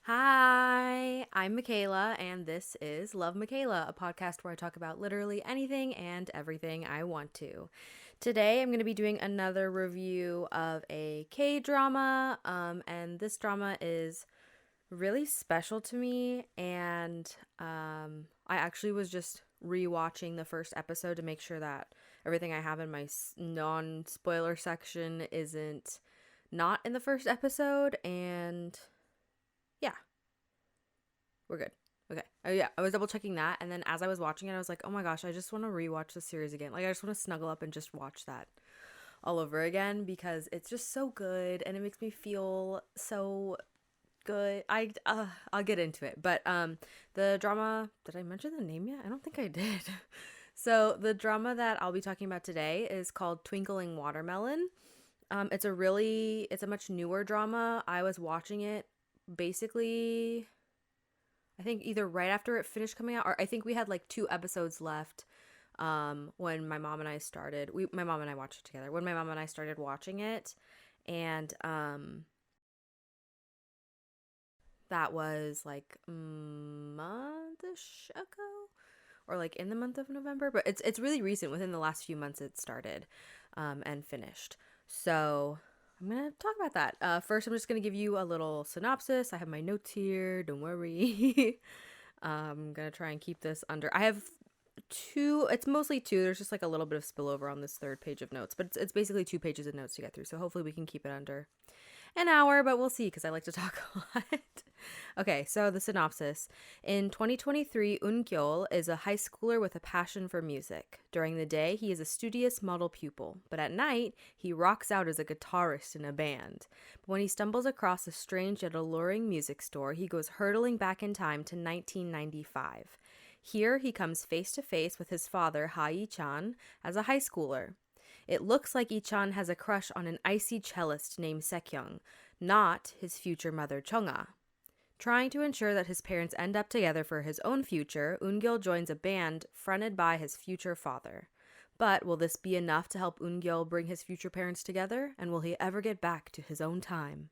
Hi, I'm Mikaela, and this is Love Mikaela, a podcast where I talk about literally anything and everything I want to. Today, I'm going to be doing another review of a K-drama, and this drama is really special to me, and I actually was just rewatching the first episode to make sure that everything I have in my non-spoiler section isn't not in the first episode, and yeah, we're good. Okay. Oh yeah, I was double checking that, and then as I was watching it, I was like, oh my gosh, I just want to rewatch the series again. Like, I just want to snuggle up and just watch that all over again because it's just so good, and it makes me feel so good. I'll get into it, but the drama. Did I mention the name yet? I don't think I did. So the drama that I'll be talking about today is called Twinkling Watermelon. It's a much newer drama. I was watching it basically I think either right after it finished coming out, or I think we had like 2 episodes left when my mom and I started. My mom and I watched it together. When my mom and I started watching it, and that was like a month-ish ago, or like in the month of November. But it's really recent. Within the last few months, it started and finished. So I'm gonna talk about that. First, I'm just gonna give you a little synopsis. I have my notes here. Don't worry. I'm gonna try and keep this under. I have two. It's mostly two. There's just like a little bit of spillover on this third page of notes, but it's basically 2 pages of notes to get through. So hopefully we can keep it under an hour, but we'll see because I like to talk a lot. Okay, so the synopsis. In 2023, Eun-gyeol is a high schooler with a passion for music. During the day, he is a studious model pupil, but at night, he rocks out as a guitarist in a band. But when he stumbles across a strange yet alluring music store, he goes hurtling back in time to 1995. Here, he comes face to face with his father, Ha Yi-chan, as a high schooler. It looks like Ichan has a crush on an icy cellist named Sekyung, not his future mother Chonga. Trying to ensure that his parents end up together for his own future, Eun-gyeol joins a band fronted by his future father. But will this be enough to help Eun-gyeol bring his future parents together, and will he ever get back to his own time?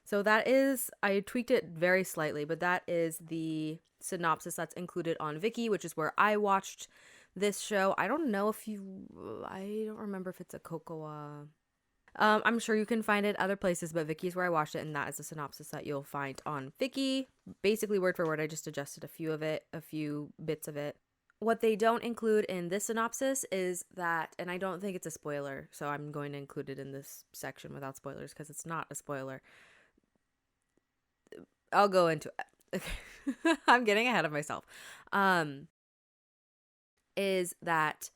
So that is, I tweaked it very slightly, but that is the synopsis that's included on Viki, which is where I watched this show. I don't remember if it's a Cocoa. I'm sure you can find it other places, but Viki's where I watched it, and that is the synopsis that you'll find on Viki. Basically, word for word, I just adjusted a few bits of it. What they don't include in this synopsis is that, and I don't think it's a spoiler, so I'm going to include it in this section without spoilers because it's not a spoiler. I'll go into it. Okay. I'm getting ahead of myself. Is that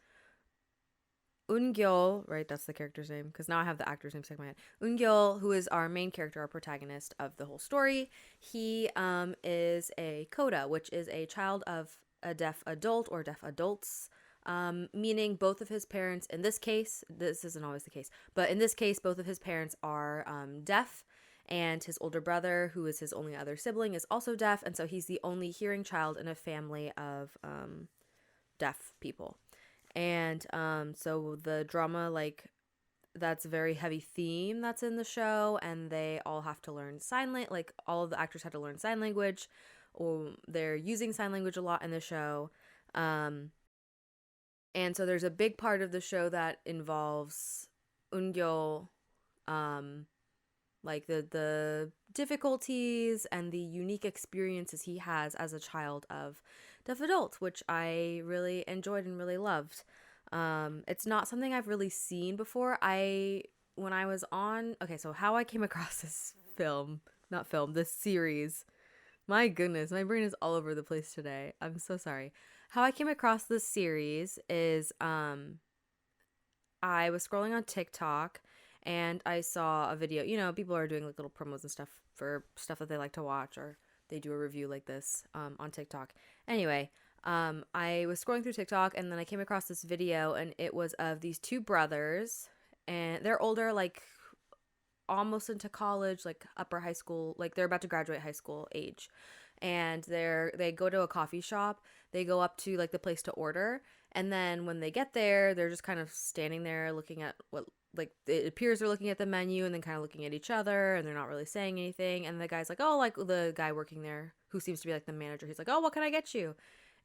Eun-gyeol, right? That's the character's name, because now I have the actor's name stuck in my head. Eun-gyeol, who is our main character, our protagonist of the whole story, he is a CODA, which is a child of a deaf adult or deaf adults, meaning both of his parents, in this case, this isn't always the case, but in this case, both of his parents are deaf, and his older brother, who is his only other sibling, is also deaf, and so he's the only hearing child in a family of deaf people. And so the drama, like, that's a very heavy theme that's in the show, and they all have to learn sign language. Like, all of the actors had to learn sign language, or they're using sign language a lot in the show. And so there's a big part of the show that involves Eun-gyeol, like the difficulties and the unique experiences he has as a child of deaf adults, which I really enjoyed and really loved. It's not something I've really seen before. When I was on, okay, so how I came across this this series. My goodness, my brain is all over the place today. I'm so sorry. How I came across this series is I was scrolling on TikTok and I saw a video. You know, people are doing like little promos and stuff for stuff that they like to watch, or they do a review like this on TikTok. Anyway, I was scrolling through TikTok and then I came across this video, and it was of these two brothers, and they're older, like almost into college, like upper high school, like they're about to graduate high school age. And they go to a coffee shop. They go up to like the place to order, and then when they get there, they're just kind of standing there looking at what like it appears they're looking at the menu and then kind of looking at each other, and they're not really saying anything. And the guy's like, oh, like the guy working there who seems to be like the manager, he's like, oh, what can I get you?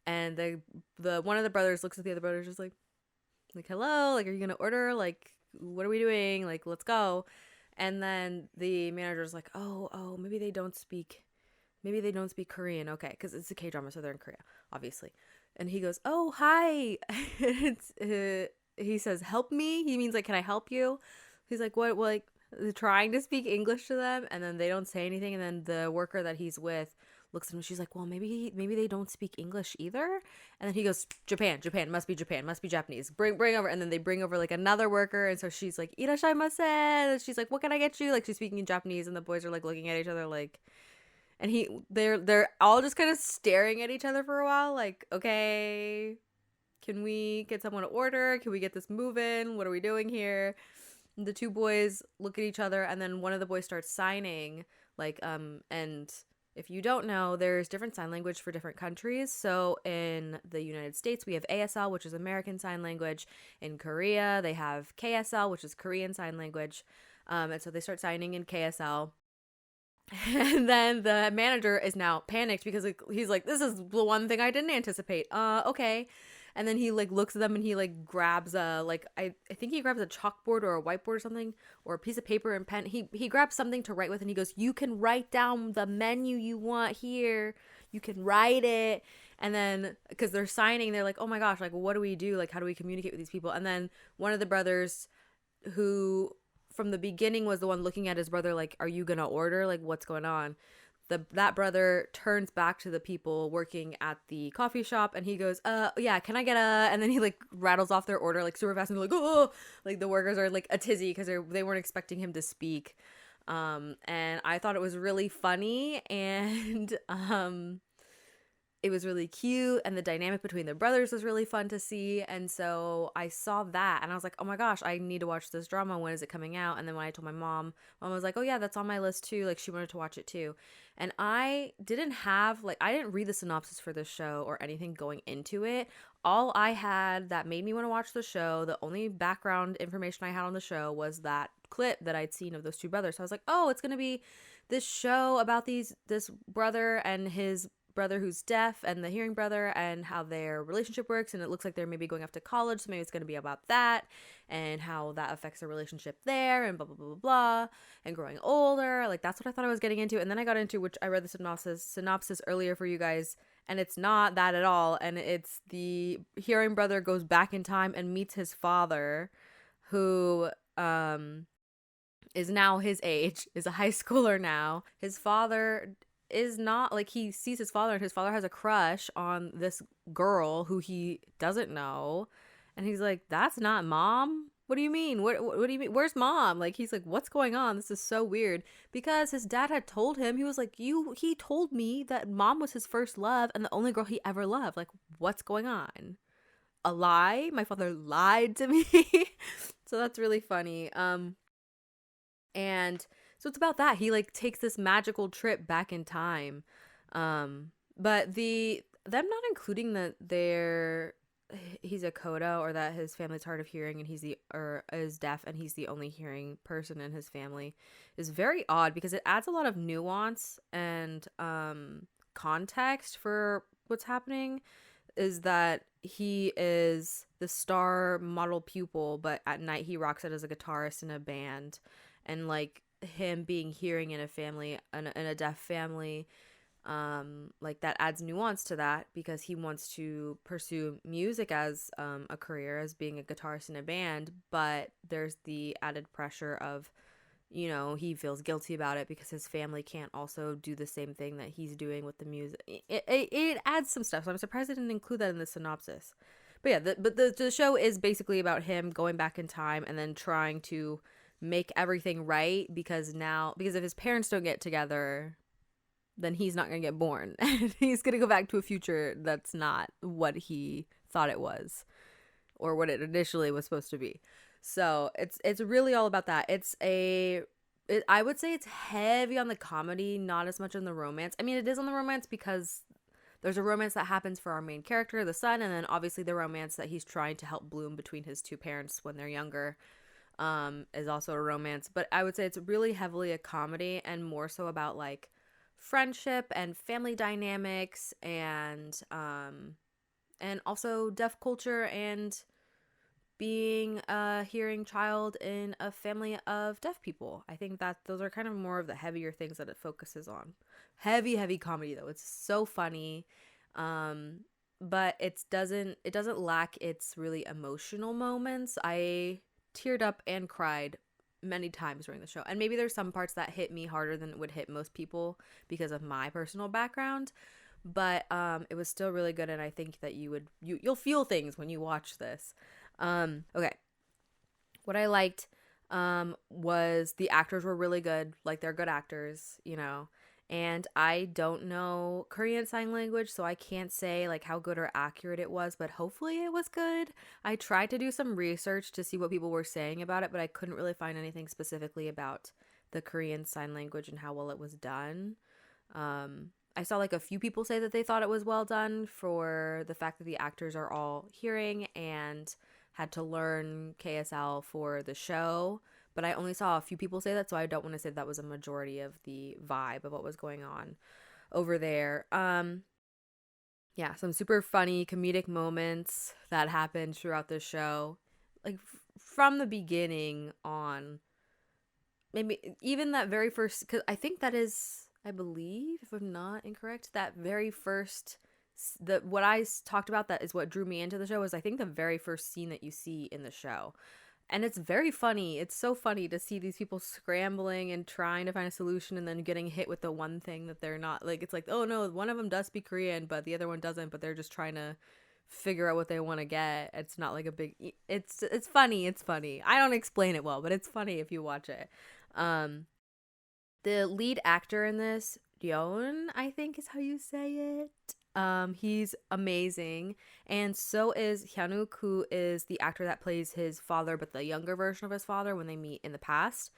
And the one of the brothers looks at the other brothers just like hello, like, are you gonna order? Like, what are we doing? Like, let's go. And then the manager's like, oh, maybe they don't speak Korean. Okay, because it's a K-drama, so they're in Korea, obviously. And he goes, oh, hi. He says, help me. He means like, can I help you? He's like, what? Well, like, trying to speak English to them, and then they don't say anything. And then the worker that he's with looks at him. She's like, well, maybe they don't speak English either. And then he goes, Japan, must be Japanese. Bring over. And then they bring over like another worker. And so she's like, irashaimase. And she's like, what can I get you? Like, she's speaking in Japanese, and the boys are like looking at each other like. And they're all just kind of staring at each other for a while, like, okay, can we get someone to order? Can we get this moving? What are we doing here? And the two boys look at each other, and then one of the boys starts signing, like, and if you don't know, there's different sign language for different countries. So in the United States, we have ASL, which is American Sign Language. In Korea, they have KSL, which is Korean Sign Language. And so they start signing in KSL. And then the manager is now panicked because he's like, this is the one thing I didn't anticipate. Okay. And then he like looks at them and he like grabs I think he grabs a chalkboard or a whiteboard or something, or a piece of paper and pen. He grabs something to write with, and he goes, you can write down the menu you want here. You can write it. And then because they're signing, they're like, oh my gosh, like, what do we do? Like, how do we communicate with these people? And then one of the brothers, who from the beginning was the one looking at his brother like, are you gonna order? Like, what's going on? That brother turns back to the people working at the coffee shop, and he goes, yeah, can I get a, and then he like rattles off their order like super fast, and they're like, oh, like the workers are like a tizzy because they weren't expecting him to speak. And I thought it was really funny, and it was really cute, and the dynamic between the brothers was really fun to see. And so I saw that, and I was like, oh my gosh, I need to watch this drama. When is it coming out? And then when I told my mom was like, oh yeah, that's on my list too. Like, she wanted to watch it too. And I didn't read the synopsis for this show or anything going into it. All I had that made me want to watch the show, the only background information I had on the show, was that clip that I'd seen of those two brothers. So I was like, oh, it's going to be this show about this brother and his brother who's deaf, and the hearing brother, and how their relationship works. And it looks like they're maybe going off to college, so maybe it's going to be about that and how that affects their relationship there, and blah blah blah blah blah, and growing older. Like, that's what I thought I was getting into. And then I got into, which I read the synopsis earlier for you guys, and it's not that at all. And it's the hearing brother goes back in time and meets his father, who is now his age, is a high schooler now. His father is not, like, he sees his father, and his father has a crush on this girl who he doesn't know, and he's like, that's not mom. What do you mean? What do you mean? Where's mom? Like, he's like, what's going on? This is so weird. Because his dad had told him, he was like, he told me that mom was his first love and the only girl he ever loved. Like, what's going on? A lie? My father lied to me. So that's really funny. And so it's about that. He like takes this magical trip back in time. But them not including that he's a CODA, or that his family's hard of hearing and is deaf, and he's the only hearing person in his family, is very odd, because it adds a lot of nuance and context for what's happening. Is that he is the star model pupil, but at night he rocks out as a guitarist in a band. And like, him being hearing in a family, in a deaf family, like, that adds nuance to that, because he wants to pursue music as a career, as being a guitarist in a band. But there's the added pressure of, you know, he feels guilty about it because his family can't also do the same thing that he's doing with the music. It adds some stuff, so I'm surprised I didn't include that in the synopsis. But yeah, the show is basically about him going back in time and then trying to make everything right, because if his parents don't get together, then he's not gonna get born, and he's gonna go back to a future that's not what he thought it was, or what it initially was supposed to be. So it's really all about that. I would say it's heavy on the comedy, not as much on the romance. I mean, it is on the romance because there's a romance that happens for our main character, the son, and then obviously the romance that he's trying to help bloom between his two parents when they're younger. is also a romance, but I would say it's really heavily a comedy and more so about like friendship and family dynamics and also deaf culture and being a hearing child in a family of deaf people. I think that those are kind of more of the heavier things that it focuses on. Heavy comedy though. It's so funny. But it doesn't lack its really emotional moments. I teared up and cried many times during the show. And maybe there's some parts that hit me harder than it would hit most people because of my personal background. But it was still really good, and I think that you'll feel things when you watch this. Okay. What I liked was the actors were really good. Like, they're good actors, you know. And I don't know Korean Sign Language, so I can't say like how good or accurate it was, but hopefully it was good. I tried to do some research to see what people were saying about it, but I couldn't really find anything specifically about the Korean Sign Language and how well it was done. I saw like a few people say that they thought it was well done for the fact that the actors are all hearing and had to learn KSL for the show. But I only saw a few people say that, so I don't want to say that was a majority of the vibe of what was going on over there. Yeah, some super funny comedic moments that happened throughout the show. Like from the beginning on, maybe even that very first, because I think that is, I believe, if I'm not incorrect, that very first, what I talked about that is what drew me into the show, is I think the very first scene that you see in the show. And it's very funny. It's so funny to see these people scrambling and trying to find a solution and then getting hit with the one thing that they're not, like, it's like, oh no, one of them does speak Korean, but the other one doesn't, but they're just trying to figure out what they want to get. It's not like a big, it's funny. It's funny. I don't explain it well, but it's funny if you watch it. The lead actor in this, Yeon, I think is how you say it. He's amazing, and so is Hyunwook, who is the actor that plays his father, but the younger version of his father when they meet in the past.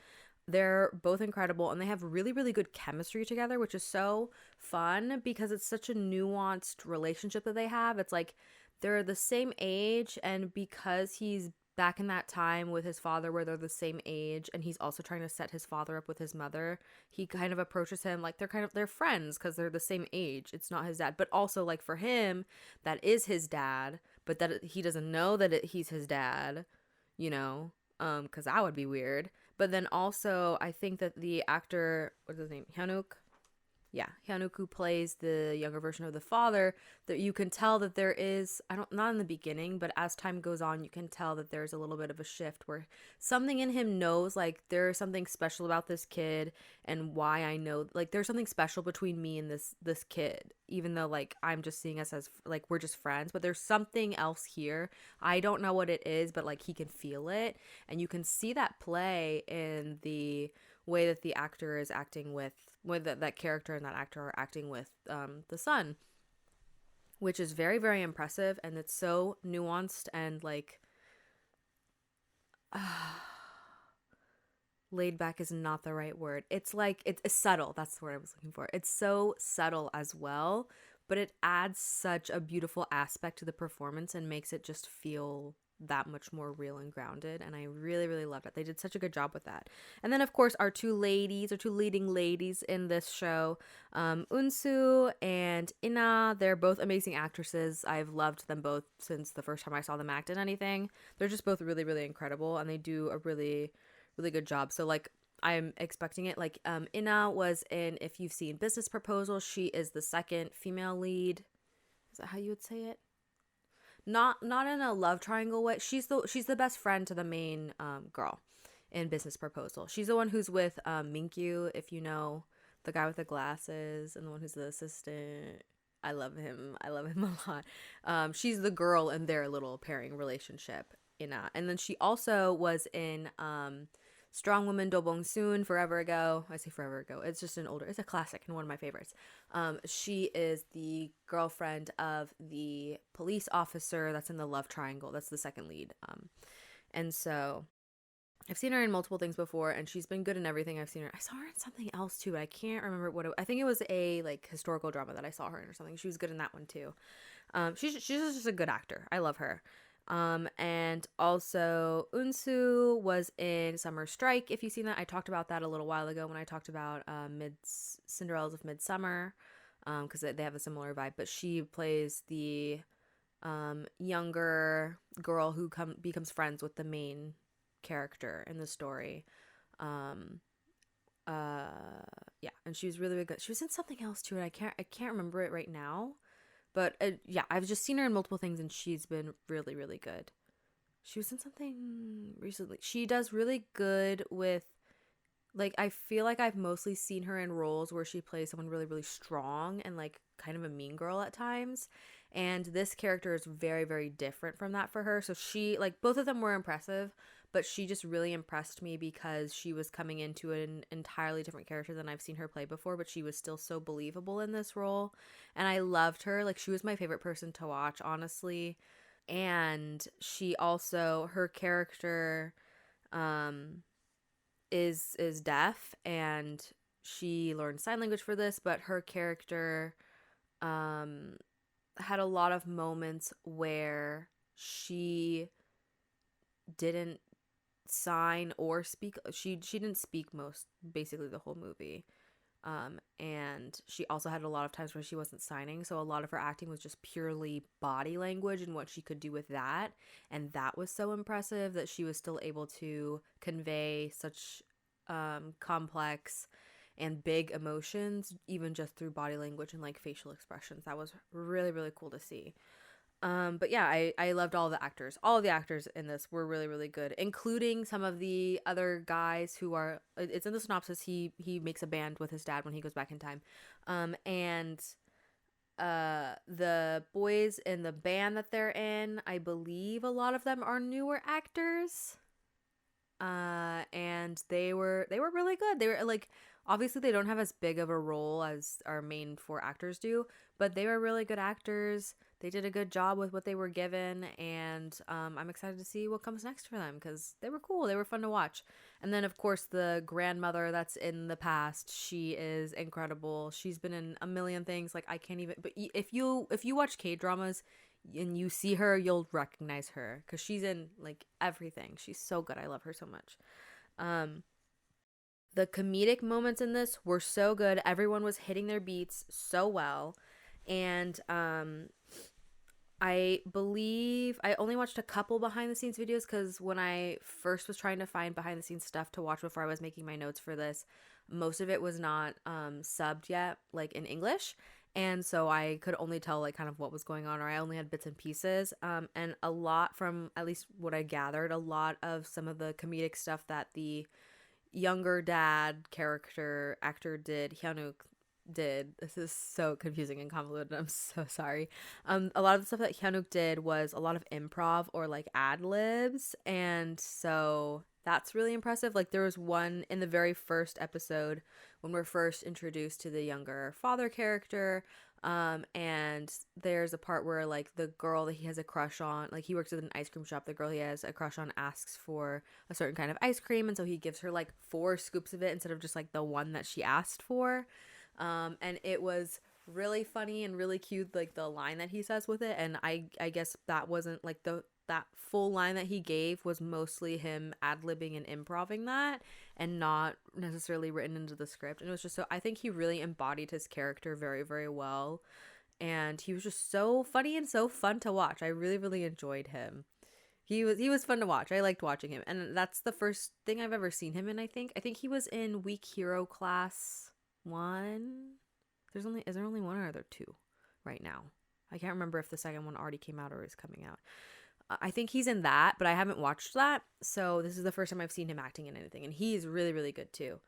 They're both incredible, and they have really, really good chemistry together, which is so fun because it's such a nuanced relationship that they have. It's like they're the same age, and because he's back in that time with his father where they're the same age and he's also trying to set his father up with his mother, he kind of approaches him like they're friends because they're the same age. It's not his dad, but also like for him that is his dad, but that he doesn't know that he's his dad, you know, because that would be weird. But then also I think that the actor, what's his name, Hyunwook, yeah, Hyunwook, who plays the younger version of the father, that you can tell that there is, not in the beginning, but as time goes on, you can tell that there's a little bit of a shift where something in him knows, like, there's something special about this kid and why I know, like, there's something special between me and this kid, even though, like, I'm just seeing us as, like, we're just friends, but there's something else here. I don't know what it is, but, like, he can feel it, and you can see that play in the way that the actor is acting with that character and that actor are acting with the son, which is very, very impressive, and it's so nuanced and like laid back is not the right word. It's like it's subtle. That's the word I was looking for. It's so subtle as well, but it adds such a beautiful aspect to the performance and makes it just feel that much more real and grounded, and I really, really loved it. They did such a good job with that. And then of course our two leading ladies in this show, Unsu and Ina, they're both amazing actresses. I've loved them both since the first time I saw them act in anything. They're just both really, really incredible, and they do a really, really good job. So like I'm expecting it. Like Ina was in, if you've seen Business Proposal, she is the second female lead. Is that how you would say it? Not in a love triangle way. She's the best friend to the main girl in Business Proposal. She's the one who's with Minkyu, if you know, the guy with the glasses, and the one who's the assistant. I love him a lot. She's the girl in their little pairing relationship, and then she also was in Strong Woman Do Bong Soon, Forever Ago. I say Forever Ago. It's just it's a classic and one of my favorites. She is the girlfriend of the police officer that's in the love triangle. That's the second lead. And so I've seen her in multiple things before, and she's been good in everything I've seen her. I saw her in something else too, but I can't remember what I think it was a like historical drama that I saw her in or something. She was good in that one too. She's just a good actor. I love her. And also Unsu was in Summer Strike. If you've seen that, I talked about that a little while ago when I talked about Cinderella's of Midsummer, because they have a similar vibe. But she plays the younger girl who becomes friends with the main character in the story. Um, yeah, and she was really, really good. She was in something else too, and I can't remember it right now. But yeah, I've just seen her in multiple things, and she's been really, really good. She was in something recently. She does really good with, like, I feel like I've mostly seen her in roles where she plays someone really, really strong and, like, kind of a mean girl at times. And this character is very, very different from that for her. So she, like, both of them were impressive, but she just really impressed me because she was coming into an entirely different character than I've seen her play before, but she was still so believable in this role. And I loved her. Like, she was my favorite person to watch, honestly. And she also, her character, um, is deaf, and she learned sign language for this, but her character um had a lot of moments where she didn't sign or speak. She didn't speak most, basically the whole movie. And she also had a lot of times where she wasn't signing, so a lot of her acting was just purely body language and what she could do with that. And that was so impressive that she was still able to convey such complex and big emotions, even just through body language and like facial expressions. That was really, really cool to see. But yeah, I loved all the actors. All of the actors in this were really, really good, including some of the other guys who are. It's in the synopsis. He makes a band with his dad when he goes back in time, and the boys in the band that they're in, I believe a lot of them are newer actors. And they were really good. They were like, obviously they don't have as big of a role as our main four actors do, but they were really good actors. They did a good job with what they were given, and I'm excited to see what comes next for them because they were cool. They were fun to watch. And then of course the grandmother that's in the past, she is incredible. She's been in a million things. Like I can't even. But if you watch K-dramas and you see her, you'll recognize her because she's in like everything. She's so good. I love her so much. Um, the comedic moments in this were so good. Everyone was hitting their beats so well, and I believe I only watched a couple behind the scenes videos because when I first was trying to find behind the scenes stuff to watch before I was making my notes for this, most of it was not subbed yet, like in English. And so I could only tell like kind of what was going on, or I only had bits and pieces. And a lot from at least what I gathered, a lot of some of the comedic stuff that the younger dad character actor did, Hyunuk did. This is so confusing and convoluted. I'm so sorry. A lot of the stuff that Hyunuk did was a lot of improv or like ad libs, and so that's really impressive. Like there was one in the very first episode when we're first introduced to the younger father character. And there's a part where like the girl that he has a crush on, like he works at an ice cream shop, the girl he has a crush on asks for a certain kind of ice cream, and so he gives her like 4 scoops of it instead of just like the one that she asked for. And it was really funny and really cute, like the line that he says with it. And I guess that wasn't like that full line that he gave was mostly him ad-libbing and improving that, and not necessarily written into the script. And it was just so, I think he really embodied his character very, very well. And he was just so funny and so fun to watch. I really, really enjoyed him. He was fun to watch. I liked watching him. And that's the first thing I've ever seen him in, I think. I think he was in Weak Hero Class 1. Is there only one, or are there 2 right now? I can't remember if the second one already came out or is coming out. I think he's in that, but I haven't watched that. So this is the first time I've seen him acting in anything, and he's really, really good too.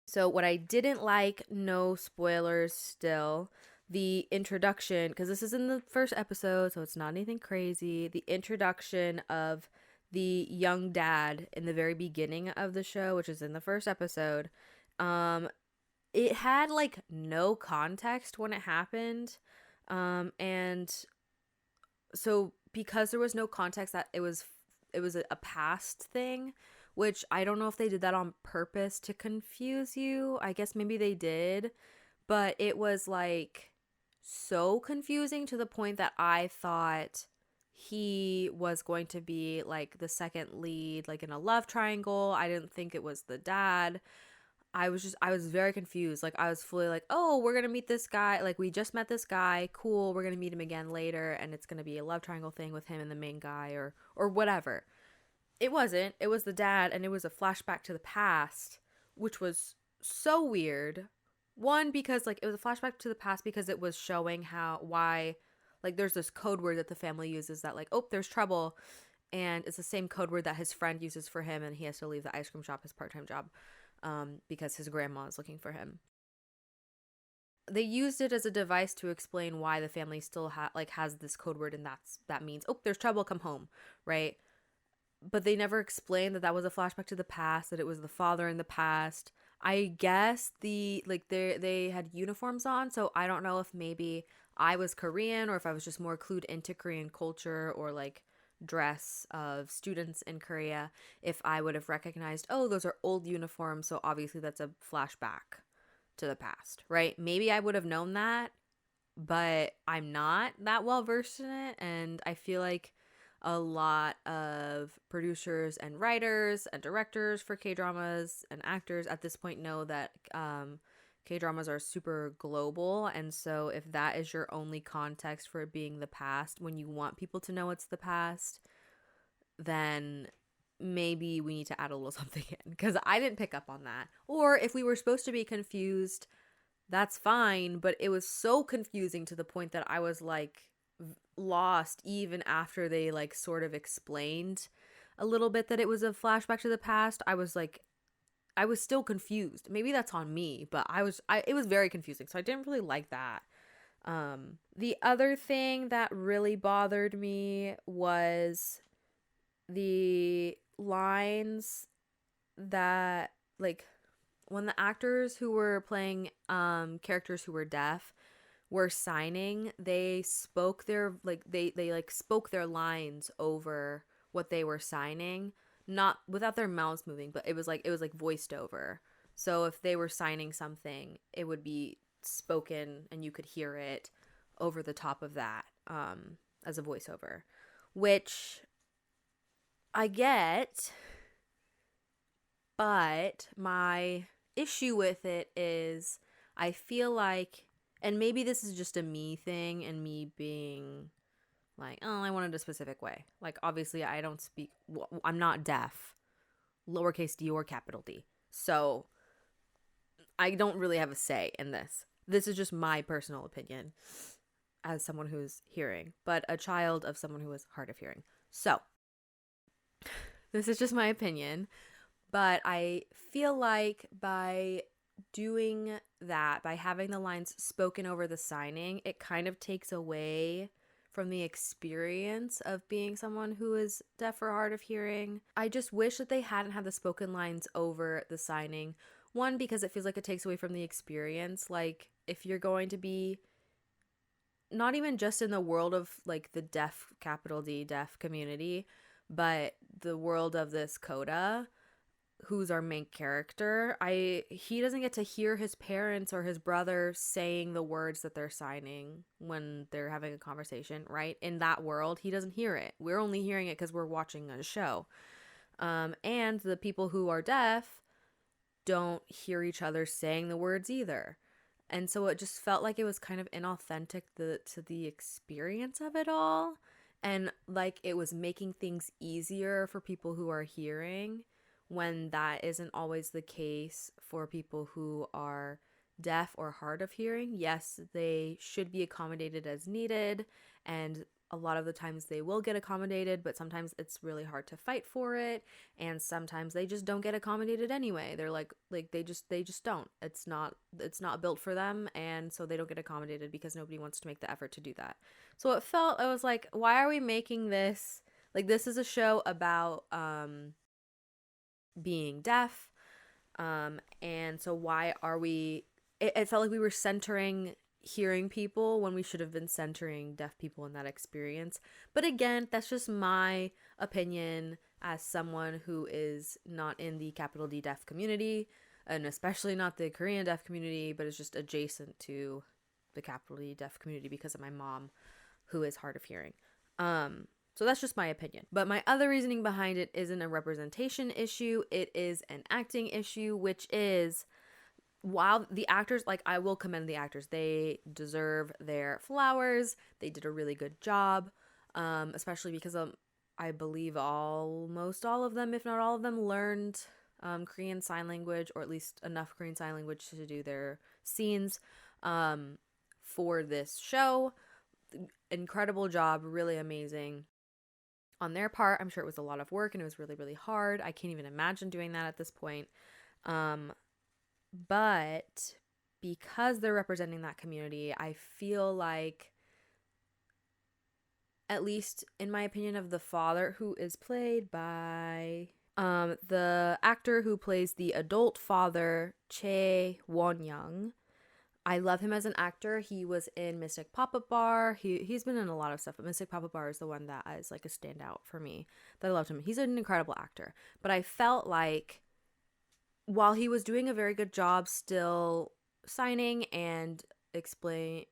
So what I didn't like, no spoilers still, the introduction, because this is in the first episode, so it's not anything crazy. The introduction of the young dad in the very beginning of the show, which is in the first episode, it had like no context when it happened. And so because there was no context, that it was a past thing, which I don't know if they did that on purpose to confuse you. I guess maybe they did, but it was like so confusing to the point that I thought he was going to be like the second lead, like in a love triangle. I didn't think it was the dad. I was very confused. Like, I was fully like, oh, we're going to meet this guy. Like, we just met this guy. Cool. We're going to meet him again later. And it's going to be a love triangle thing with him and the main guy or whatever. It wasn't. It was the dad. And it was a flashback to the past, which was so weird. One, because like it was a flashback to the past because it was showing why, like, there's this code word that the family uses that like, oh, there's trouble. And it's the same code word that his friend uses for him. And he has to leave the ice cream shop, his part-time job. Because his grandma is looking for him. They used it as a device to explain why the family still has this code word, and that means, oh, there's trouble, come home, right? But they never explained that was a flashback to the past, that it was the father in the past. I guess they had uniforms on, so I don't know if maybe I was Korean or if I was just more clued into Korean culture or like dress of students in Korea, if I would have recognized, oh, those are old uniforms, so obviously that's a flashback to the past, right? Maybe I would have known that, but I'm not that well versed in it, and I feel like a lot of producers and writers and directors for K-dramas and actors at this point know that K-dramas are super global, and so if that is your only context for it being the past, when you want people to know it's the past, then maybe we need to add a little something in, because I didn't pick up on that. Or if we were supposed to be confused, that's fine, but it was so confusing to the point that I was like lost even after they like sort of explained a little bit that it was a flashback to the past. I was still confused. Maybe that's on me, but it was very confusing. So I didn't really like that. The other thing that really bothered me was the lines that, like, when the actors who were playing characters who were deaf were signing, they spoke their spoke their lines over what they were signing, not without their mouths moving, but it was like voiced over. So if they were signing something, it would be spoken and you could hear it over the top of that as a voiceover, which I get, but my issue with it is I feel like, and maybe this is just a me thing and me being like, oh, I want it a specific way. Like, obviously, I don't speak, I'm not deaf, lowercase d or capital D. So I don't really have a say in this. This is just my personal opinion as someone who's hearing, but a child of someone who is hard of hearing. So this is just my opinion, but I feel like by doing that, by having the lines spoken over the signing, it kind of takes away from the experience of being someone who is deaf or hard of hearing. I just wish that they hadn't had the spoken lines over the signing. One, because it feels like it takes away from the experience. Like, if you're going to be not even just in the world of like the deaf, capital D, deaf community, but the world of this CODA, who's our main character, he doesn't get to hear his parents or his brother saying the words that they're signing when they're having a conversation, right? In that world, he doesn't hear it. We're only hearing it because we're watching a show. And the people who are deaf don't hear each other saying the words either. And so it just felt like it was kind of inauthentic to the experience of it all. And like it was making things easier for people who are hearing, when that isn't always the case for people who are deaf or hard of hearing. Yes, they should be accommodated as needed, and a lot of the times they will get accommodated, but sometimes it's really hard to fight for it, and sometimes they just don't get accommodated anyway. They're like they just don't. It's not built for them, and so they don't get accommodated because nobody wants to make the effort to do that. So I was like, why are we making this, like, this is a show about being deaf, and so why are we, it felt like we were centering hearing people when we should have been centering deaf people in that experience. But again, that's just my opinion as someone who is not in the capital D deaf community, and especially not the Korean deaf community, but is just adjacent to the capital D deaf community because of my mom, who is hard of hearing. So that's just my opinion. But my other reasoning behind it isn't a representation issue. It is an acting issue, which is, while the actors, like, I will commend the actors. They deserve their flowers. They did a really good job, especially because I believe almost all of them, if not all of them, learned Korean Sign Language, or at least enough Korean Sign Language to do their scenes for this show. Incredible job, really amazing on their part. I'm sure it was a lot of work and it was really, really hard. I can't even imagine doing that at this point. But because they're representing that community, I feel like, at least in my opinion of the father, who is played by the actor who plays the adult father, Chae Won-young. I love him as an actor. He was in Mystic Pop-Up Bar. He's been in a lot of stuff, but Mystic Pop-Up Bar is the one that is like a standout for me, that I loved him. He's an incredible actor. But I felt like while he was doing a very good job still signing and displaying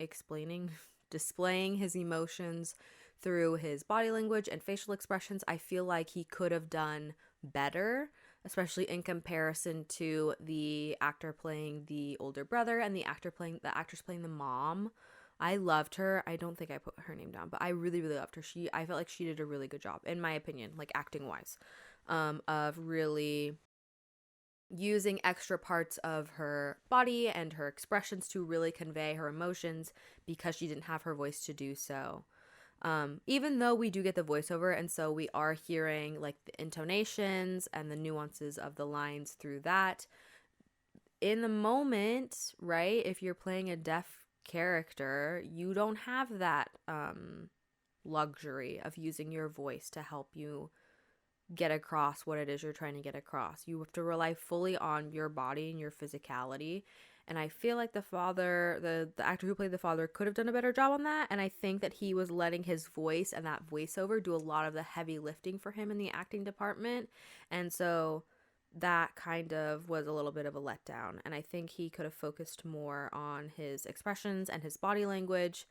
his emotions through his body language and facial expressions, I feel like he could have done better, especially in comparison to the actor playing the older brother and the actress playing the mom. I loved her. I don't think I put her name down, but I really, really loved her. I felt like she did a really good job, in my opinion, like acting wise, of really using extra parts of her body and her expressions to really convey her emotions because she didn't have her voice to do so. Even though we do get the voiceover, and so we are hearing like the intonations and the nuances of the lines through that, in the moment, right, if you're playing a deaf character, you don't have that luxury of using your voice to help you get across what it is you're trying to get across. You have to rely fully on your body and your physicality. And I feel like the actor who played the father could have done a better job on that. And I think that he was letting his voice and that voiceover do a lot of the heavy lifting for him in the acting department. And so that kind of was a little bit of a letdown. And I think he could have focused more on his expressions and his body language.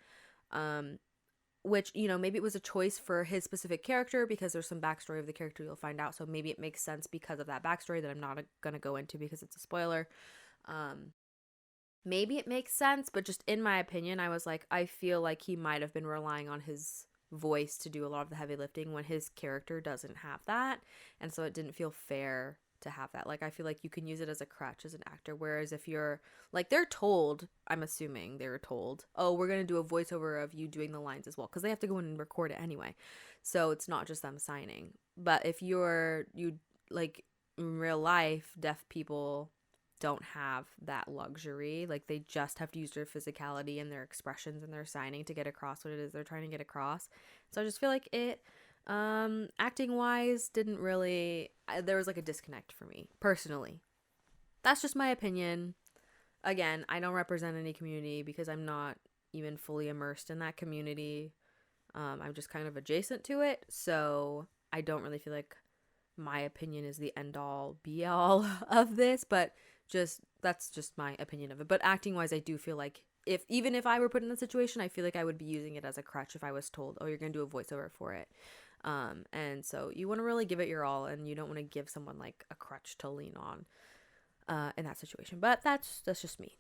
Which, maybe it was a choice for his specific character because there's some backstory of the character you'll find out. So maybe it makes sense because of that backstory that I'm not going to go into because it's a spoiler. Maybe it makes sense, but just in my opinion, I was like, I feel like he might have been relying on his voice to do a lot of the heavy lifting when his character doesn't have that. And so it didn't feel fair to have that. Like, I feel like you can use it as a crutch as an actor, whereas if you're like, they're told, I'm assuming they were told, oh, we're going to do a voiceover of you doing the lines as well, because they have to go in and record it anyway, so it's not just them signing. But if you like, in real life, deaf people don't have that luxury. Like, they just have to use their physicality and their expressions and their signing to get across what it is they're trying to get across. So I just feel like it acting wise didn't really, there was like a disconnect for me personally. That's just my opinion. Again, I don't represent any community because I'm not even fully immersed in that community. I'm just kind of adjacent to it, so I don't really feel like my opinion is the end all be all of this, but that's just my opinion of it. But acting wise, I do feel like even if I were put in that situation, I feel like I would be using it as a crutch if I was told, oh, you're gonna do a voiceover for it. And so you want to really give it your all, and you don't want to give someone like a crutch to lean on in that situation. But that's just me.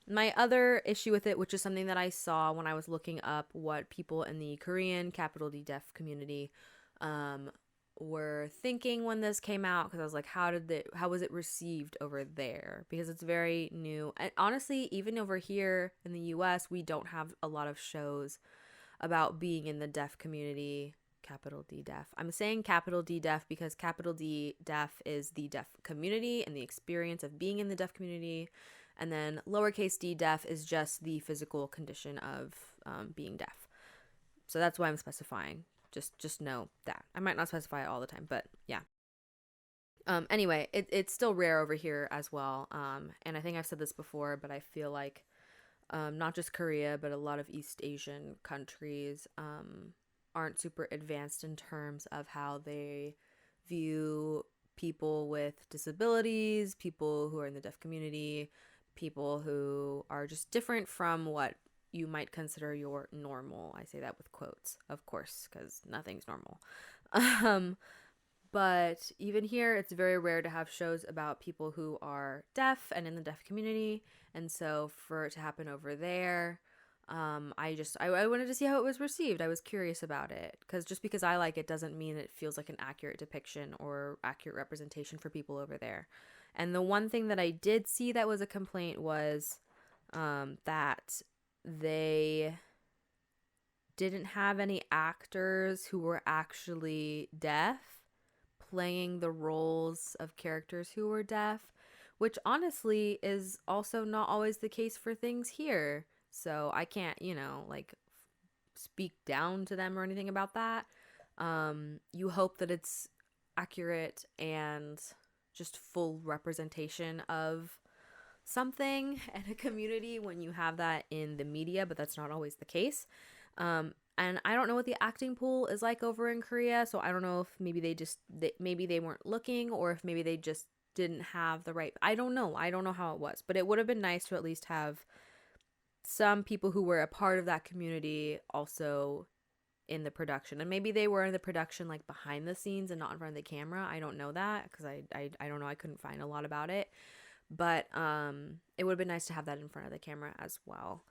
My other issue with it, which is something that I saw when I was looking up what people in the Korean capital D deaf community were thinking when this came out, because I was like, how was it received over there? Because it's very new. And honestly, even over here in the US, we don't have a lot of shows about being in the deaf community. Capital D deaf. I'm saying capital D deaf because capital D deaf is the deaf community and the experience of being in the deaf community. And then lowercase d deaf is just the physical condition of being deaf. So that's why I'm specifying. Just know that. I might not specify it all the time, but yeah. Anyway, it's still rare over here as well. And I think I've said this before, but I feel like not just Korea, but a lot of East Asian countries aren't super advanced in terms of how they view people with disabilities, people who are in the deaf community, people who are just different from what, you might consider your normal. I say that with quotes, of course, because nothing's normal. Um, but even here, it's very rare to have shows about people who are deaf and in the deaf community. And so for it to happen over there, I wanted to see how it was received. I was curious about it, because just because I like it doesn't mean it feels like an accurate depiction or accurate representation for people over there. And the one thing that I did see that was a complaint was that they didn't have any actors who were actually deaf playing the roles of characters who were deaf, which honestly is also not always the case for things here. So I can't, like speak down to them or anything about that. You hope that it's accurate and just full representation of something and a community when you have that in the media, but that's not always the case. And I don't know what the acting pool is like over in Korea, so I don't know if maybe maybe they weren't looking, or if maybe they just didn't have the right. I don't know how it was, but it would have been nice to at least have some people who were a part of that community also in the production. And maybe they were in the production like behind the scenes and not in front of the camera. I don't know that, because I don't know, I couldn't find a lot about it. But it would have been nice to have that in front of the camera as well.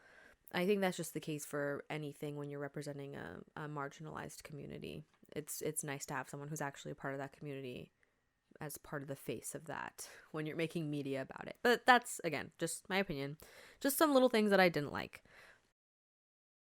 I think that's just the case for anything when you're representing a marginalized community. It's nice to have someone who's actually a part of that community as part of the face of that when you're making media about it. But that's, again, just my opinion. Just some little things that I didn't like.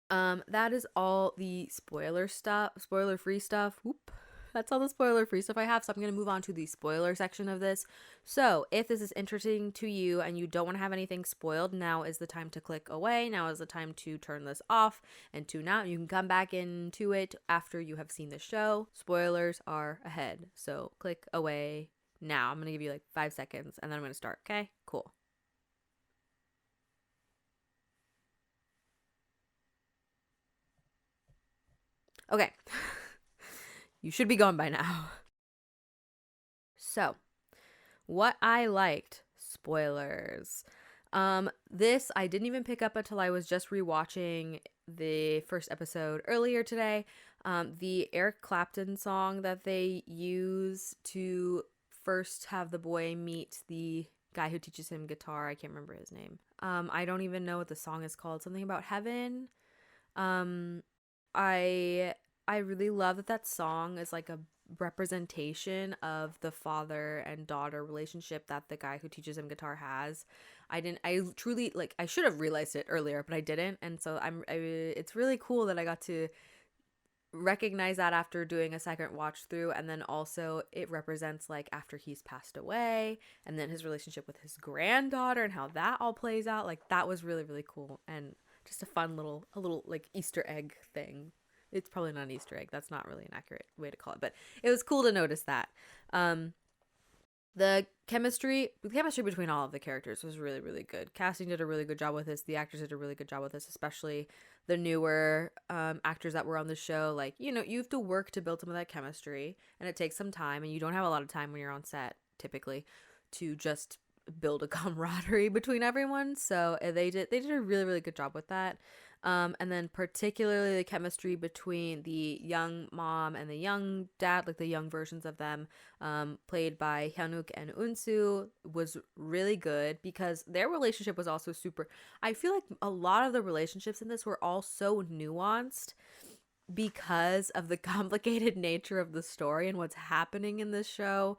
That is all the spoiler-free stuff. Whoop. That's all the spoiler-free stuff I have, so I'm going to move on to the spoiler section of this. So, if this is interesting to you and you don't want to have anything spoiled, now is the time to click away. Now is the time to turn this off and tune out. You can come back into it after you have seen the show. Spoilers are ahead, so click away now. I'm going to give you like 5 seconds, and then I'm going to start, okay? Cool. Okay. You should be gone by now. So, what I liked, spoilers. This I didn't even pick up until I was just rewatching the first episode earlier today. The Eric Clapton song that they use to first have the boy meet the guy who teaches him guitar. I can't remember his name. I don't even know what the song is called. Something about heaven. I really love that song is like a representation of the father and daughter relationship that the guy who teaches him guitar has. I truly, like, I should have realized it earlier, but I didn't. And so it's really cool that I got to recognize that after doing a second watch through. And then also it represents like after he's passed away, and then his relationship with his granddaughter and how that all plays out. Like, that was really, really cool, and just a fun little like Easter egg thing. It's probably not an Easter egg. That's not really an accurate way to call it, but it was cool to notice that. The chemistry between all of the characters was really, really good. Casting did a really good job with this. The actors did a really good job with this, especially the newer actors that were on the show. Like, you have to work to build some of that chemistry, and it takes some time, and you don't have a lot of time when you're on set, typically, to just build a camaraderie between everyone. So they did a really, really good job with that. And then particularly the chemistry between the young mom and the young dad, like the young versions of them, played by Hyunwook and Eunsu, was really good, because their relationship was also super. I feel like a lot of the relationships in this were all so nuanced because of the complicated nature of the story and what's happening in this show.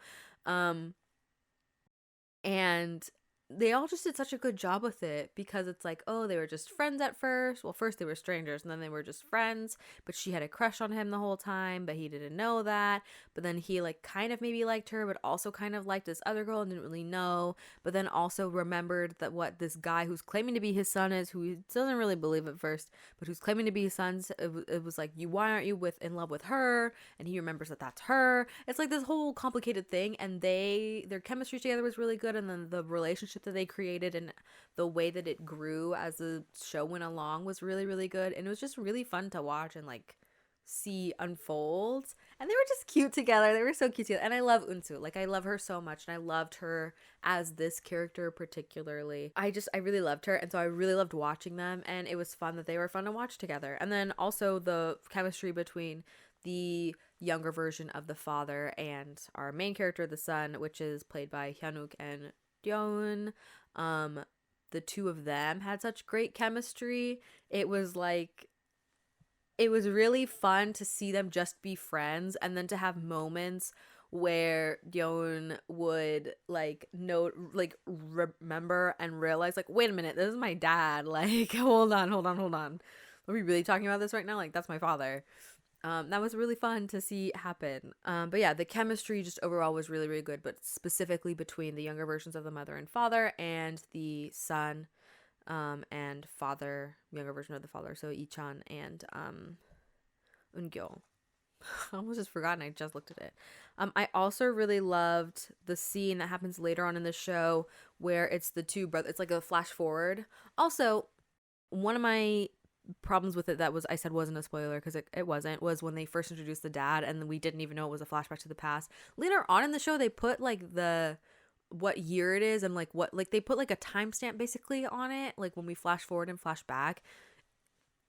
And they all just did such a good job with it, because it's like, oh, they were just friends at first. Well, first they were strangers, and then they were just friends, but she had a crush on him the whole time, but he didn't know that. But then he like kind of maybe liked her, but also kind of liked this other girl and didn't really know, but then also remembered that what this guy who's claiming to be his son is, who he doesn't really believe at first, but who's claiming to be his son, it was like, why aren't you in love with her? And he remembers that that's her. It's like this whole complicated thing, and their chemistry together was really good, and then the relationship that they created and the way that it grew as the show went along was really, really good, and it was just really fun to watch and like see unfold. And they were just cute together. They were so cute together. And I love Unsu. Like, I love her so much. And I loved her as this character particularly. I really loved her. And so I really loved watching them. And it was fun that they were fun to watch together. And then also the chemistry between the younger version of the father and our main character, the son, which is played by Hyunwook and Ryeon. The two of them had such great chemistry. It was really fun to see them just be friends, and then to have moments where Ryeon would remember and realize, like, wait a minute, this is my dad. Like, hold on. Are we really talking about this right now? Like, that's my father. That was really fun to see happen. But yeah, the chemistry just overall was really, really good, but specifically between the younger versions of the mother and father and the son, and younger version of the father, so Ichan and Eungyeol. I almost just forgotten. I just looked at it. I also really loved the scene that happens later on in the show where it's the two brothers. It's like a flash forward. Also, one of my problems with it that I said wasn't a spoiler, because it wasn't, was when they first introduced the dad and we didn't even know it was a flashback to the past. Later on in the show, they put like what year it is, and like they put like a timestamp basically on it, like when we flash forward and flash back.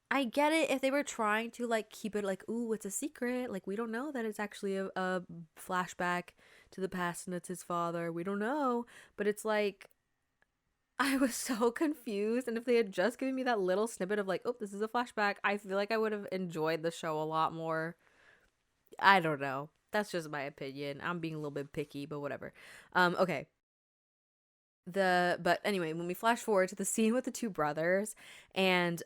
I get it if they were trying to like keep it like, ooh, it's a secret, like we don't know that it's actually a flashback to the past and it's his father, we don't know. But it's like, I was so confused, and if they had just given me that little snippet of like, oh, this is a flashback, I feel like I would have enjoyed the show a lot more. I don't know. That's just my opinion. I'm being a little bit picky, but whatever. Okay. But anyway, when we flash forward to the scene with the two brothers, and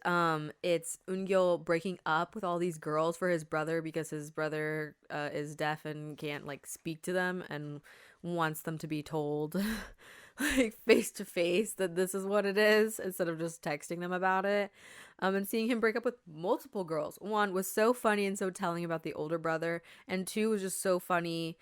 it's Eungyeol breaking up with all these girls for his brother because his brother is deaf and can't like speak to them, and wants them to be told like face to face that this is what it is, instead of just texting them about it. And seeing him break up with multiple girls, one was so funny and so telling about the older brother, and two was just so funny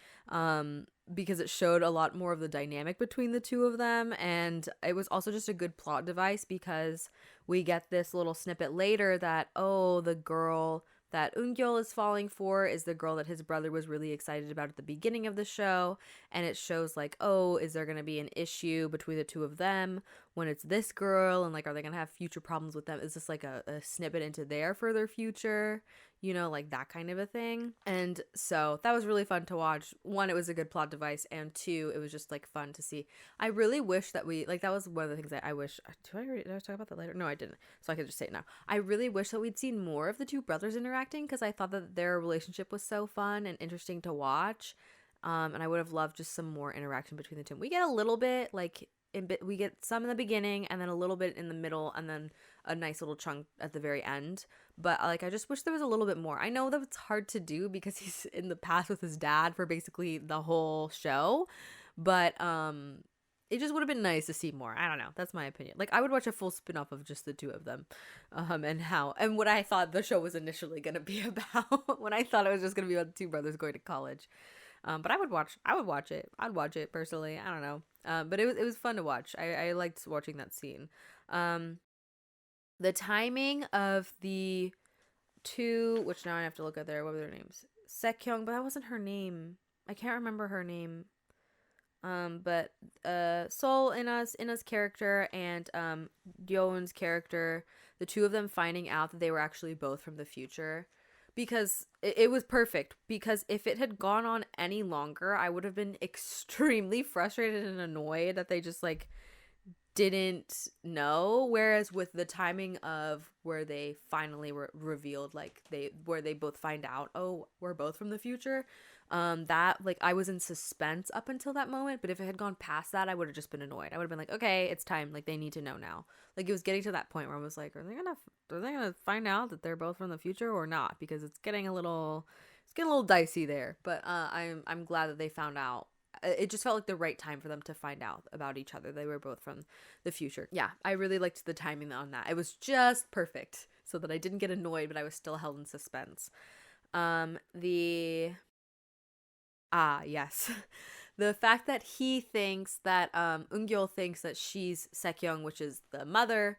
because it showed a lot more of the dynamic between the two of them. And it was also just a good plot device, because we get this little snippet later that, oh, the girl that Eungyeol is falling for is the girl that his brother was really excited about at the beginning of the show. And it shows like, oh, is there going to be an issue between the two of them when it's this girl? And like, are they going to have future problems with them? Is this like a snippet into their further future? You know, like that kind of a thing. And so that was really fun to watch. One, it was a good plot device, and two, it was just like fun to see. I really wish that that was one of the things that I wish. Did I talk about that later? No, I didn't. So I could just say it now. I really wish that we'd seen more of the two brothers interacting, because I thought that their relationship was so fun and interesting to watch. And I would have loved just some more interaction between the two. We get a little bit we get some in the beginning, and then a little bit in the middle, and then a nice little chunk at the very end. But like, I just wish there was a little bit more. I know that it's hard to do because he's in the past with his dad for basically the whole show, but it just would have been nice to see more. I don't know, that's my opinion. Like, I would watch a full spin-off of just the two of them, and what I thought the show was initially gonna be about when I thought it was just gonna be about the two brothers going to college. But I would watch it. I'd watch it personally. I don't know. But it was fun to watch. I liked watching that scene. The timing of the two, which now I have to look at what were their names? Sekyung, but that wasn't her name. I can't remember her name. But Sol, Ina's character, and Yeon's character, the two of them finding out that they were actually both from the future. Because it was perfect. Because if it had gone on any longer, I would have been extremely frustrated and annoyed that they just like didn't know. Whereas with the timing of where they finally were revealed, like where they both find out, oh, we're both from the future, that like I was in suspense up until that moment. But if it had gone past that, I would have just been annoyed. I would have been like, okay, it's time, like they need to know now. Like, it was getting to that point where I was like, are they gonna find out that they're both from the future or not? Because it's getting a little dicey there. But I'm glad that they found out. It just felt like the right time for them to find out about each other. They were both from the future. Yeah, I really liked the timing on that. It was just perfect, so that I didn't get annoyed, but I was still held in suspense. Yes. The fact that he thinks that Eungyeol thinks that she's Sekyung, which is the mother,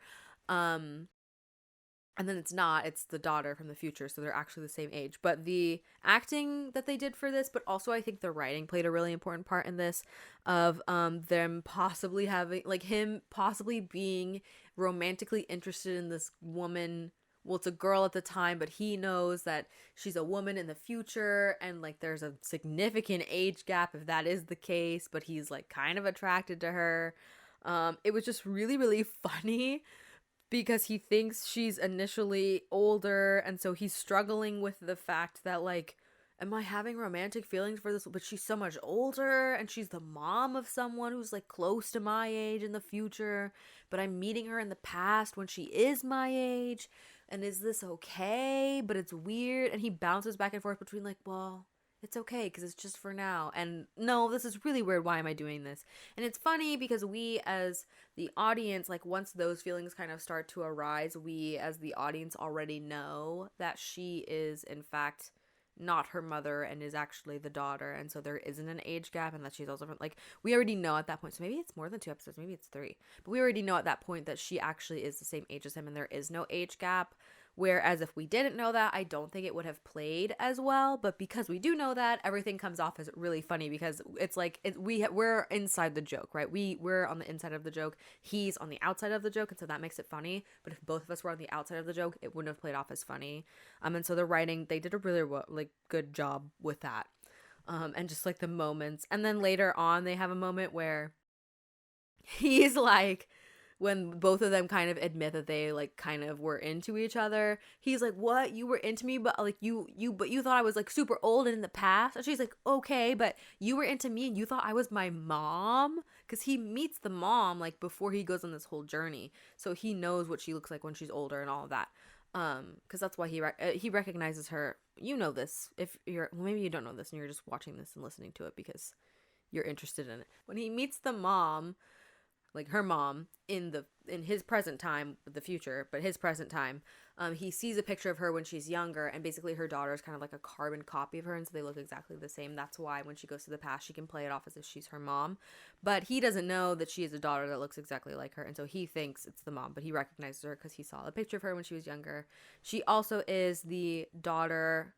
And then it's the daughter from the future, so they're actually the same age. But the acting that they did for this, but also I think the writing played a really important part in this, of them possibly having, like, him possibly being romantically interested in this woman. Well, it's a girl at the time, but he knows that she's a woman in the future, and like there's a significant age gap if that is the case, but he's like kind of attracted to her. It was just really, really funny because he thinks she's initially older, and so he's struggling with the fact that, like, am I having romantic feelings for this, but she's so much older and she's the mom of someone who's like close to my age in the future, but I'm meeting her in the past when she is my age, and is this okay? But it's weird, and he bounces back and forth between like, well, it's okay because it's just for now, and no, this is really weird, why am I doing this? And it's funny because we as the audience, like, once those feelings kind of start to arise, we as the audience already know that she is in fact not her mother and is actually the daughter, and so there isn't an age gap, and that she's also from, like, we already know at that point, so maybe it's more than 2 episodes, maybe it's 3, but we already know at that point that she actually is the same age as him and there is no age gap. Whereas if we didn't know that, I don't think it would have played as well. But because we do know that, everything comes off as really funny because it's like we're inside the joke, right? We're on the inside of the joke. He's on the outside of the joke, and so that makes it funny. But if both of us were on the outside of the joke, it wouldn't have played off as funny. And so the writing, they did a really like good job with that. And just like the moments, and then later on, they have a moment where he's like, when both of them kind of admit that they like kind of were into each other, he's like, what, you were into me, but like but you thought I was like super old and in the past? And she's like, okay, but you were into me and you thought I was my mom? Because he meets the mom like before he goes on this whole journey, so he knows what she looks like when she's older and all of that. Because that's why he recognizes her. You know this, if you're, well, maybe you don't know this and you're just watching this and listening to it because you're interested in it. When he meets the mom, like her mom, in his present time, the future, but his present time, he sees a picture of her when she's younger, and basically her daughter is kind of like a carbon copy of her, and so they look exactly the same. That's why when she goes to the past, she can play it off as if she's her mom, but he doesn't know that she is a daughter that looks exactly like her, and so he thinks it's the mom, but he recognizes her because he saw a picture of her when she was younger. She also is the daughter.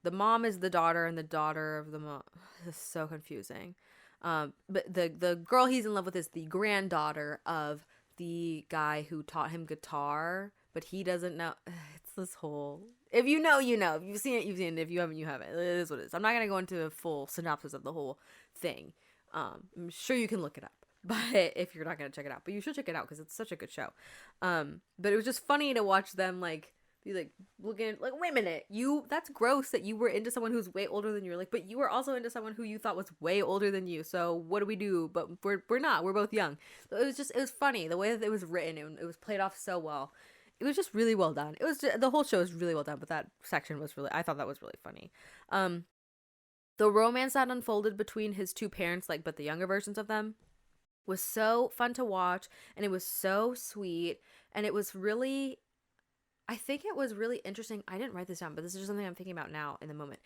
The mom is the daughter, and the daughter of the mom. This is so confusing. But the girl he's in love with is the granddaughter of the guy who taught him guitar, but he doesn't know. It's this whole, if you know, you know. If you've seen it, you've seen it. If you haven't, you haven't. It is what it is. I'm not gonna go into a full synopsis of the whole thing. I'm sure you can look it up, but if you're not gonna check it out, but you should check it out because it's such a good show. But it was just funny to watch them like be like looking like, wait a minute, that's gross that you were into someone who's way older than you. Like, but you were also into someone who you thought was way older than you, so what do we do? But we're not, we're both young. So it was funny the way that it was written, and it was played off so well. It was just really well done. It was just, the whole show is really well done, but that section was really, I thought that was really funny. The romance that unfolded between his two parents, like, but the younger versions of them, was so fun to watch, and it was so sweet, and it was really, I think it was really interesting. I didn't write this down, but this is just something I'm thinking about now in the moment.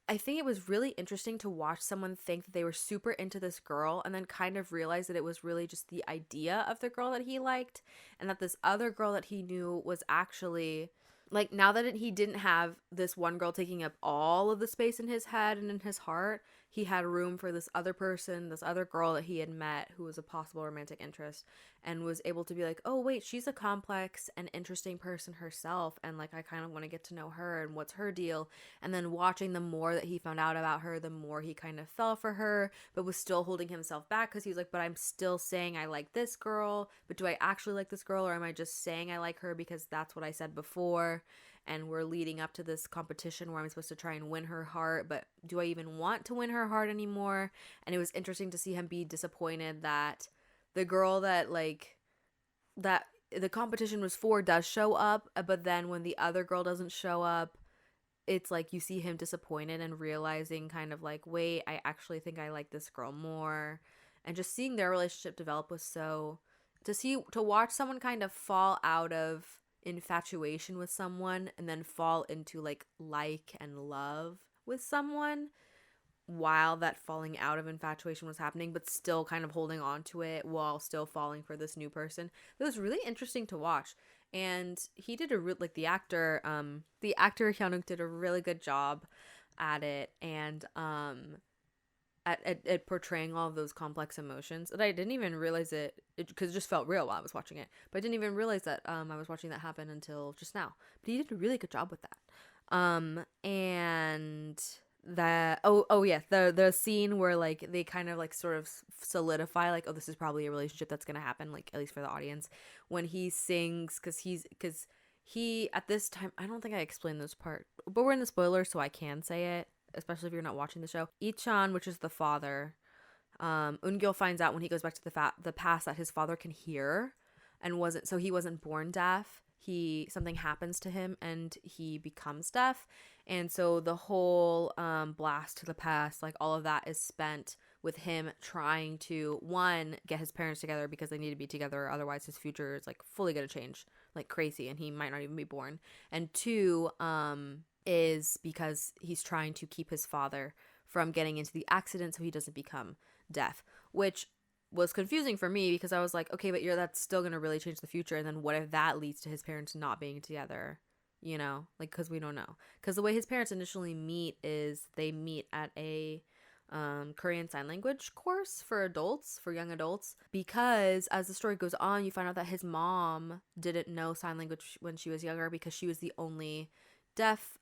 I think it was really interesting to watch someone think that they were super into this girl and then kind of realize that it was really just the idea of the girl that he liked, and that this other girl that he knew was actually, like, now that he didn't have this one girl taking up all of the space in his head and in his heart, he had room for this other person, this other girl that he had met who was a possible romantic interest, and was able to be like, oh wait, she's a complex and interesting person herself, and like I kind of want to get to know her and what's her deal. And then watching the more that he found out about her, the more he kind of fell for her, but was still holding himself back because he was like, but I'm still saying I like this girl, but do I actually like this girl, or am I just saying I like her because that's what I said before? And we're leading up to this competition where I'm supposed to try and win her heart, but do I even want to win her heart anymore? And it was interesting to see him be disappointed that the girl that, like, that the competition was for does show up, but then when the other girl doesn't show up, it's like you see him disappointed and realizing kind of like, wait, I actually think I like this girl more. And just seeing their relationship develop was so, to watch someone kind of fall out of infatuation with someone and then fall into like and love with someone while that falling out of infatuation was happening, but still kind of holding on to it while still falling for this new person. It was really interesting to watch. And he did like the actor Hyunuk did a really good job at it, and at portraying all of those complex emotions that I didn't even realize because it just felt real while I was watching it. But I didn't even realize that I was watching that happen until just now. But he did a really good job with that. And that yeah, the scene where like they kind of like sort of solidify like, oh, this is probably a relationship that's gonna happen, like at least for the audience, when he sings, because he at this time, I don't think I explained this part, but we're in the spoilers, so I can say it, especially if you're not watching the show. Ichan, which is the father, Eun-gil finds out when he goes back to the past that his father can hear, and he wasn't born deaf. Something happens to him and he becomes deaf, and so the whole blast to the past, like all of that, is spent with him trying to, one, get his parents together because they need to be together, otherwise his future is like fully gonna change like crazy and he might not even be born, and two, is because he's trying to keep his father from getting into the accident so he doesn't become deaf, which was confusing for me because I was like, okay, but that's still going to really change the future. And then what if that leads to his parents not being together, like, because we don't know. Because the way his parents initially meet is they meet at a Korean Sign Language course for young adults, because as the story goes on, you find out that his mom didn't know sign language when she was younger because she was the only deaf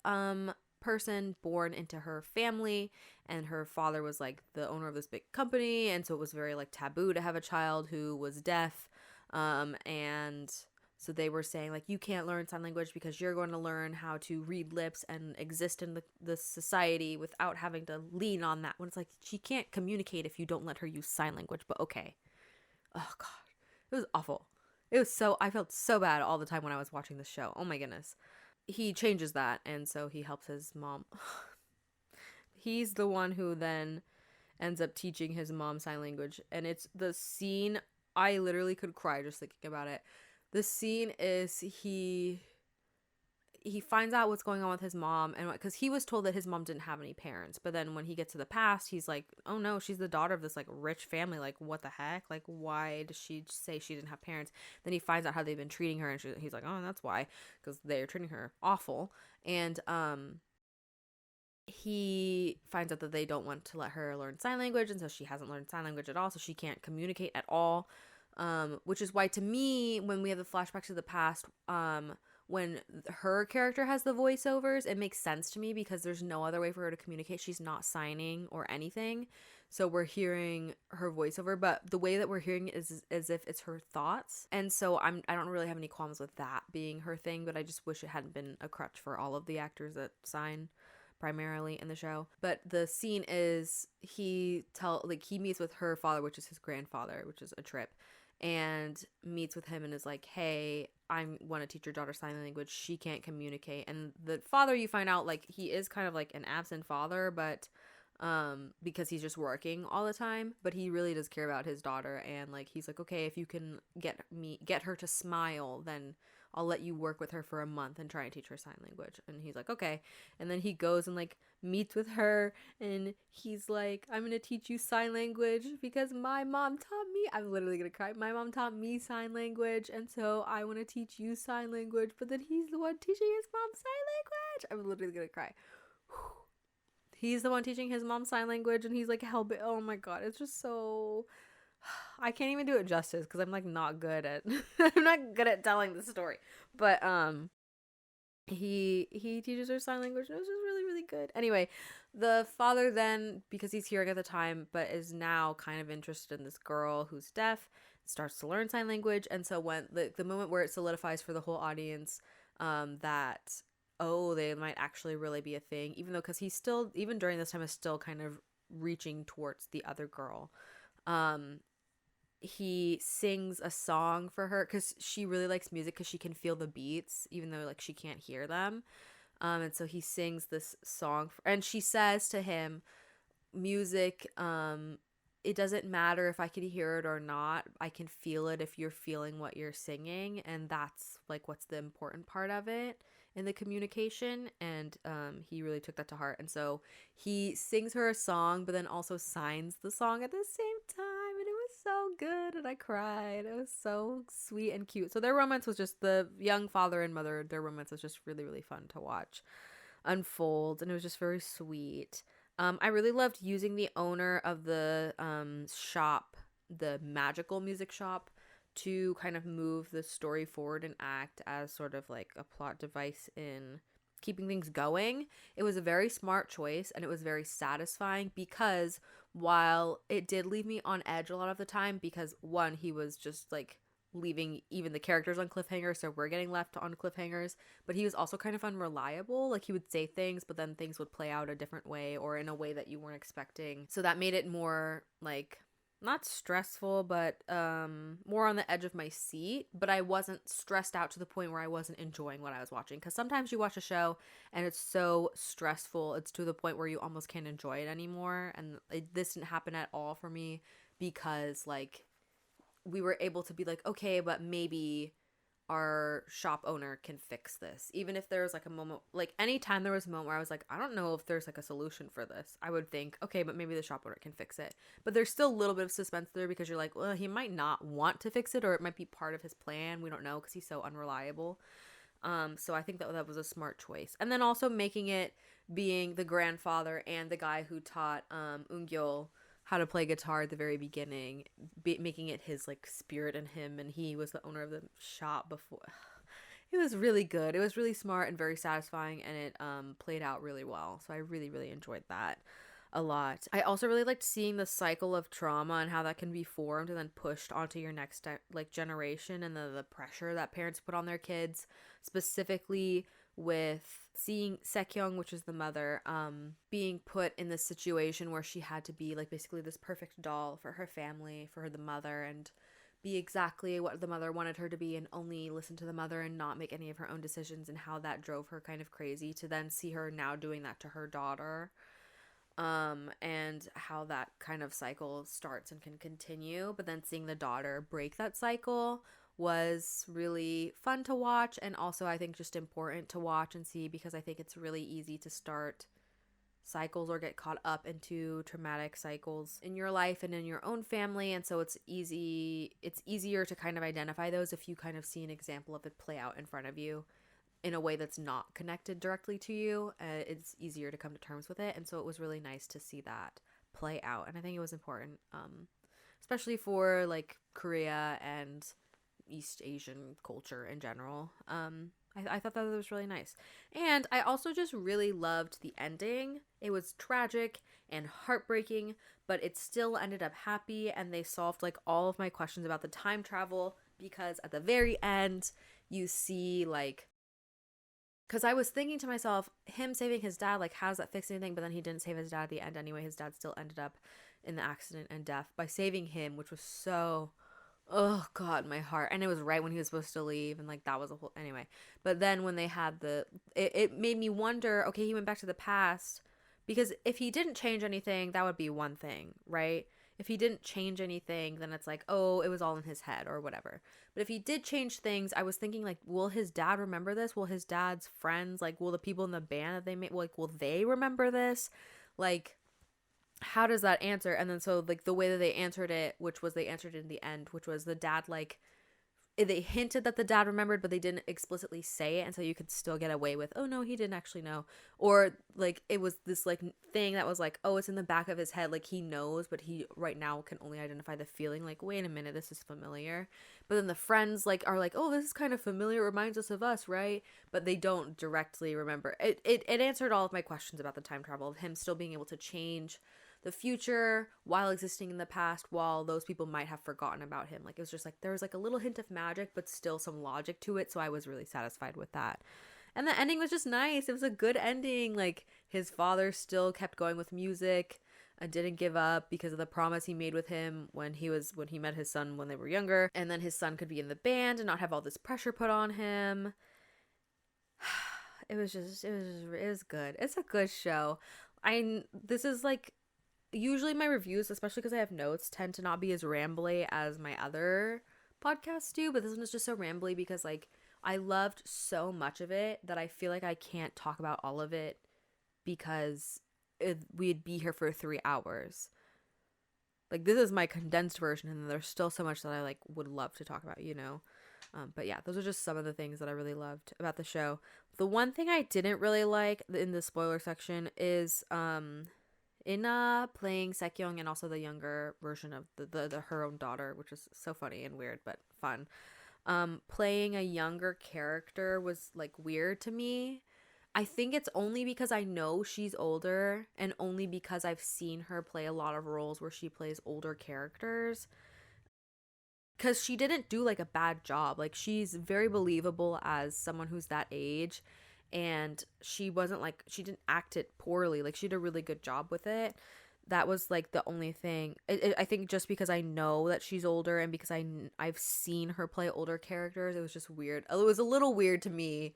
person born into her family, and her father was like the owner of this big company, and so it was very like taboo to have a child who was deaf, and so they were saying like, you can't learn sign language because you're going to learn how to read lips and exist in the society without having to lean on that, when it's like, she can't communicate if you don't let her use sign language. But okay. Oh god, it was awful. I felt so bad all the time when I was watching the show. Oh my goodness. He changes that, and so he helps his mom. He's the one who then ends up teaching his mom sign language, and it's the scene, I literally could cry just thinking about it. The scene is he finds out what's going on with his mom, and because he was told that his mom didn't have any parents, but then when he gets to the past, he's like, oh no, she's the daughter of this like rich family, like what the heck, like why does she say she didn't have parents? Then he finds out how they've been treating her, and he's like, oh, that's why, because they're treating her awful. And he finds out that they don't want to let her learn sign language, and so she hasn't learned sign language at all, so she can't communicate at all, which is why, to me, when we have the flashbacks to the past, when her character has the voiceovers, it makes sense to me because there's no other way for her to communicate. She's not signing or anything, so we're hearing her voiceover, but the way that we're hearing it is as if it's her thoughts, and so I don't really have any qualms with that being her thing, but I just wish it hadn't been a crutch for all of the actors that sign primarily in the show. But the scene is he meets with her father, which is his grandfather, which is a trip, and meets with him and is like, hey, I want to teach your daughter sign language, she can't communicate. And the father, you find out, like, he is kind of like an absent father, but because he's just working all the time, but he really does care about his daughter, and like he's like, okay, if you can get her to smile, then I'll let you work with her for a month and try and teach her sign language. And he's like, okay. And then he goes and like meets with her, and he's like, I'm gonna teach you sign language because my mom taught me. I'm literally gonna cry. My mom taught me sign language, and so I want to teach you sign language. But then he's the one teaching his mom sign language. I'm literally gonna cry. He's the one teaching his mom sign language, and he's like, help it. Oh my god, it's just so, I can't even do it justice because I'm like not good at I'm not good at telling the story. But he teaches her sign language, and it was just really, really good. Anyway, the father then, because he's hearing at the time but is now kind of interested in this girl who's deaf, starts to learn sign language. And so when the moment where it solidifies for the whole audience that, oh, they might actually really be a thing, even though, because he's still, even during this time, is still kind of reaching towards the other girl. He sings a song for her because she really likes music because she can feel the beats even though like she can't hear them, and so he sings this song and she says to him, music it doesn't matter if I can hear it or not. I can feel it if you're feeling what you're singing, and that's like what's the important part of it in the communication. And he really took that to heart, and so he sings her a song, but then also signs the song at the same time, and it was so good, and I cried. It was so sweet and cute. So their romance was just the young father and mother. Their romance was just really, really fun to watch unfold, and it was just very sweet. I really loved using the owner of the shop, the magical music shop, to kind of move the story forward and act as sort of like a plot device in keeping things going. It was a very smart choice, and it was very satisfying because while it did leave me on edge a lot of the time, because one, he was just like leaving even the characters on cliffhangers, so we're getting left on cliffhangers, but he was also kind of unreliable. Like, he would say things, but then things would play out a different way or in a way that you weren't expecting, so that made it more like not stressful, but more on the edge of my seat. But I wasn't stressed out to the point where I wasn't enjoying what I was watching, because sometimes you watch a show and it's so stressful, it's to the point where you almost can't enjoy it anymore. And this didn't happen at all for me, because like we were able to be like, okay, but maybe our shop owner can fix this. Even if there was like a moment, like anytime there was a moment where I was like, I don't know if there's like a solution for this, I would think, okay, but maybe the shop owner can fix it. But there's still a little bit of suspense there, because you're like, well, he might not want to fix it, or it might be part of his plan. We don't know, because he's so unreliable. So I think that was a smart choice. And then also making it being the grandfather and the guy who taught Eungyul how to play guitar at the very beginning, making it his like spirit in him, and he was the owner of the shop before. It was really good. It was really smart and very satisfying, and it played out really well. So I really, really enjoyed that a lot. I also really liked seeing the cycle of trauma and how that can be formed and then pushed onto your next like generation, and the pressure that parents put on their kids, specifically with seeing Sekyung, which is the mother, being put in this situation where she had to be like basically this perfect doll for her family, for the mother, and be exactly what the mother wanted her to be, and only listen to the mother and not make any of her own decisions, and how that drove her kind of crazy, to then see her now doing that to her daughter, and how that kind of cycle starts and can continue. But then seeing the daughter break that cycle was really fun to watch, and also I think just important to watch and see, because I think it's really easy to start cycles or get caught up into traumatic cycles in your life and in your own family. And so it's easier to kind of identify those if you kind of see an example of it play out in front of you in a way that's not connected directly to you. It's easier to come to terms with it. And so it was really nice to see that play out, and I think it was important, especially for like Korea and East Asian culture in general. I thought that was really nice. And I also just really loved the ending. It was tragic and heartbreaking, but it still ended up happy, and they solved like all of my questions about the time travel, because at the very end you see like, because I was thinking to myself, him saving his dad, like, how does that fix anything? But then he didn't save his dad at the end anyway. His dad still ended up in the accident and death by saving him, which was so, oh God, my heart. And it was right when he was supposed to leave, and like that was a whole, anyway. But then when they had it made me wonder, okay, he went back to the past, because if he didn't change anything, that would be one thing, right? If he didn't change anything, then it's like, oh, it was all in his head or whatever. But if he did change things, I was thinking, like, will his dad remember this? Will his dad's friends, like, will the people in the band that they made, like, will they remember this? Like, how does that answer? And then so, like, the way that they answered it, which was they answered it in the end, which was the dad, like, they hinted that the dad remembered, but they didn't explicitly say it, and so you could still get away with, oh no, he didn't actually know. Or like it was this like thing that was like, oh, it's in the back of his head, like he knows, but he right now can only identify the feeling, like, wait a minute, this is familiar. But then the friends like are like, oh, this is kind of familiar, it reminds us of us, right? But they don't directly remember. It answered all of my questions about the time travel, of him still being able to change the future while existing in the past, while those people might have forgotten about him. Like, it was just like there was like a little hint of magic, but still some logic to it. So I was really satisfied with that. And the ending was just nice. It was a good ending. Like, his father still kept going with music and didn't give up because of the promise he made with him when he met his son when they were younger. And then his son could be in the band and not have all this pressure put on him. It was good. It's a good show. This is like usually my reviews, especially because I have notes, tend to not be as rambly as my other podcasts do, but this one is just so rambly because like I loved so much of it that I feel like I can't talk about all of it because we'd be here for 3 hours. Like this is my condensed version, and there's still so much that I like would love to talk about, you know. But yeah, those are just some of the things that I really loved about the show. The one thing I didn't really like in the spoiler section is Ina playing Sekyung and also the younger version of the her own daughter, which is so funny and weird but fun. Playing a younger character was like weird to me. I think it's only because I know she's older and only because I've seen her play a lot of roles where she plays older characters. Because she didn't do like a bad job. Like she's very believable as someone who's that age. And she wasn't like, she didn't act it poorly. Like she did a really good job with it. That was like the only thing. I think just because I know that she's older and because I've seen her play older characters, it was just weird. It was a little weird to me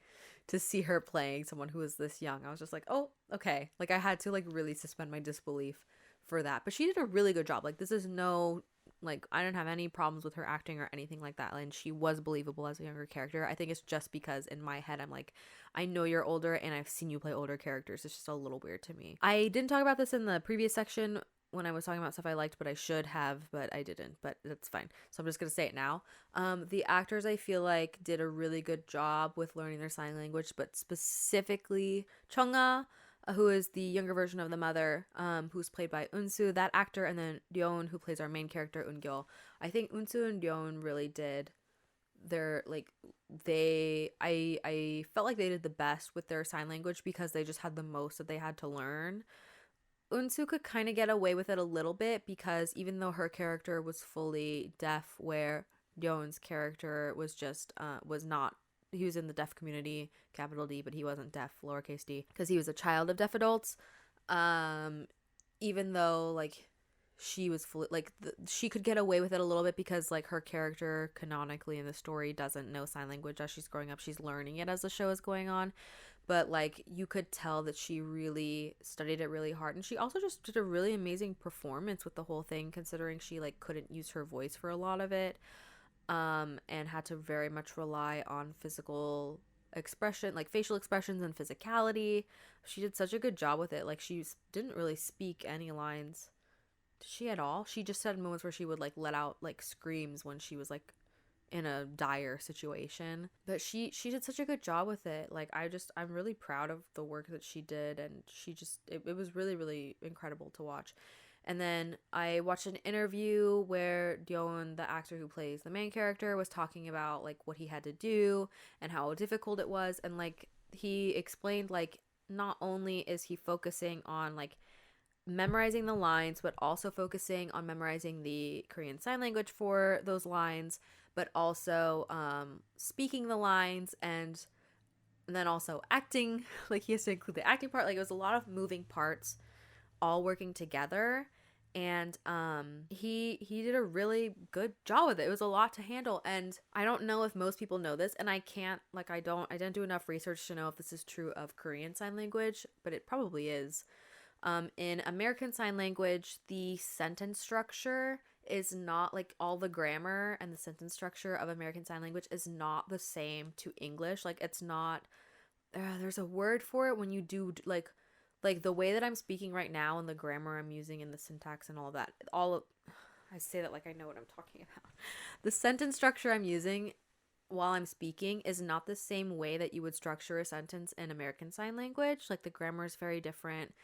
to see her playing someone who was this young. I was just like, oh, okay. Like I had to like really suspend my disbelief for that. But she did a really good job. Like this is no, like I didn't have any problems with her acting or anything like that. And she was believable as a younger character. I think it's just because in my head I'm like, I know you're older and I've seen you play older characters. It's just a little weird to me. I didn't talk about this in the previous section when I was talking about stuff I liked, but I should have, but I didn't, but that's fine. So I'm just going to say it now. The actors I feel like did a really good job with learning their sign language, but specifically Chunga, who is the younger version of the mother, who's played by Unsu, that actor, and then Ryeon, who plays our main character, Eun-gyo. I think Unsu and Ryeon really did their, like, I felt like they did the best with their sign language because they just had the most that they had to learn. Unsu could kind of get away with it a little bit because even though her character was fully deaf, where Ryeon's character was just, was not, he was in the deaf community, capital D, but he wasn't deaf, lowercase d, because he was a child of deaf adults. Even though, like, she was fully, like, she could get away with it a little bit because, like, her character canonically in the story doesn't know sign language as she's growing up. She's learning it as the show is going on. But, like, you could tell that she really studied it really hard. And she also just did a really amazing performance with the whole thing, considering she, like, couldn't use her voice for a lot of it. And had to very much rely on physical expression, like facial expressions and physicality. She did such a good job with it. Like she didn't really speak any lines. Did she at all? She just had moments where she would like let out like screams when she was like in a dire situation. But she did such a good job with it. Like I'm really proud of the work that she did, and she just it was really, really incredible to watch. And then I watched an interview where Dion, the actor who plays the main character, was talking about like what he had to do and how difficult it was. And like he explained like not only is he focusing on like memorizing the lines, but also focusing on memorizing the Korean Sign Language for those lines, but also speaking the lines and then also acting. Like he has to include the acting part. Like it was a lot of moving parts all working together, and he did a really good job with it. It was a lot to handle, and I don't know if most people know this, and I can't, like, I didn't do enough research to know if this is true of Korean Sign Language, but it probably is. In American Sign Language, the sentence structure is not, like, all the grammar and the sentence structure of American Sign Language is not the same to English. Like, it's not, there's a word for it when you do, like the way that I'm speaking right now and the grammar I'm using and the syntax and all of that, I say that like I know what I'm talking about. The sentence structure I'm using while I'm speaking is not the same way that you would structure a sentence in American Sign Language. Like the grammar is very different.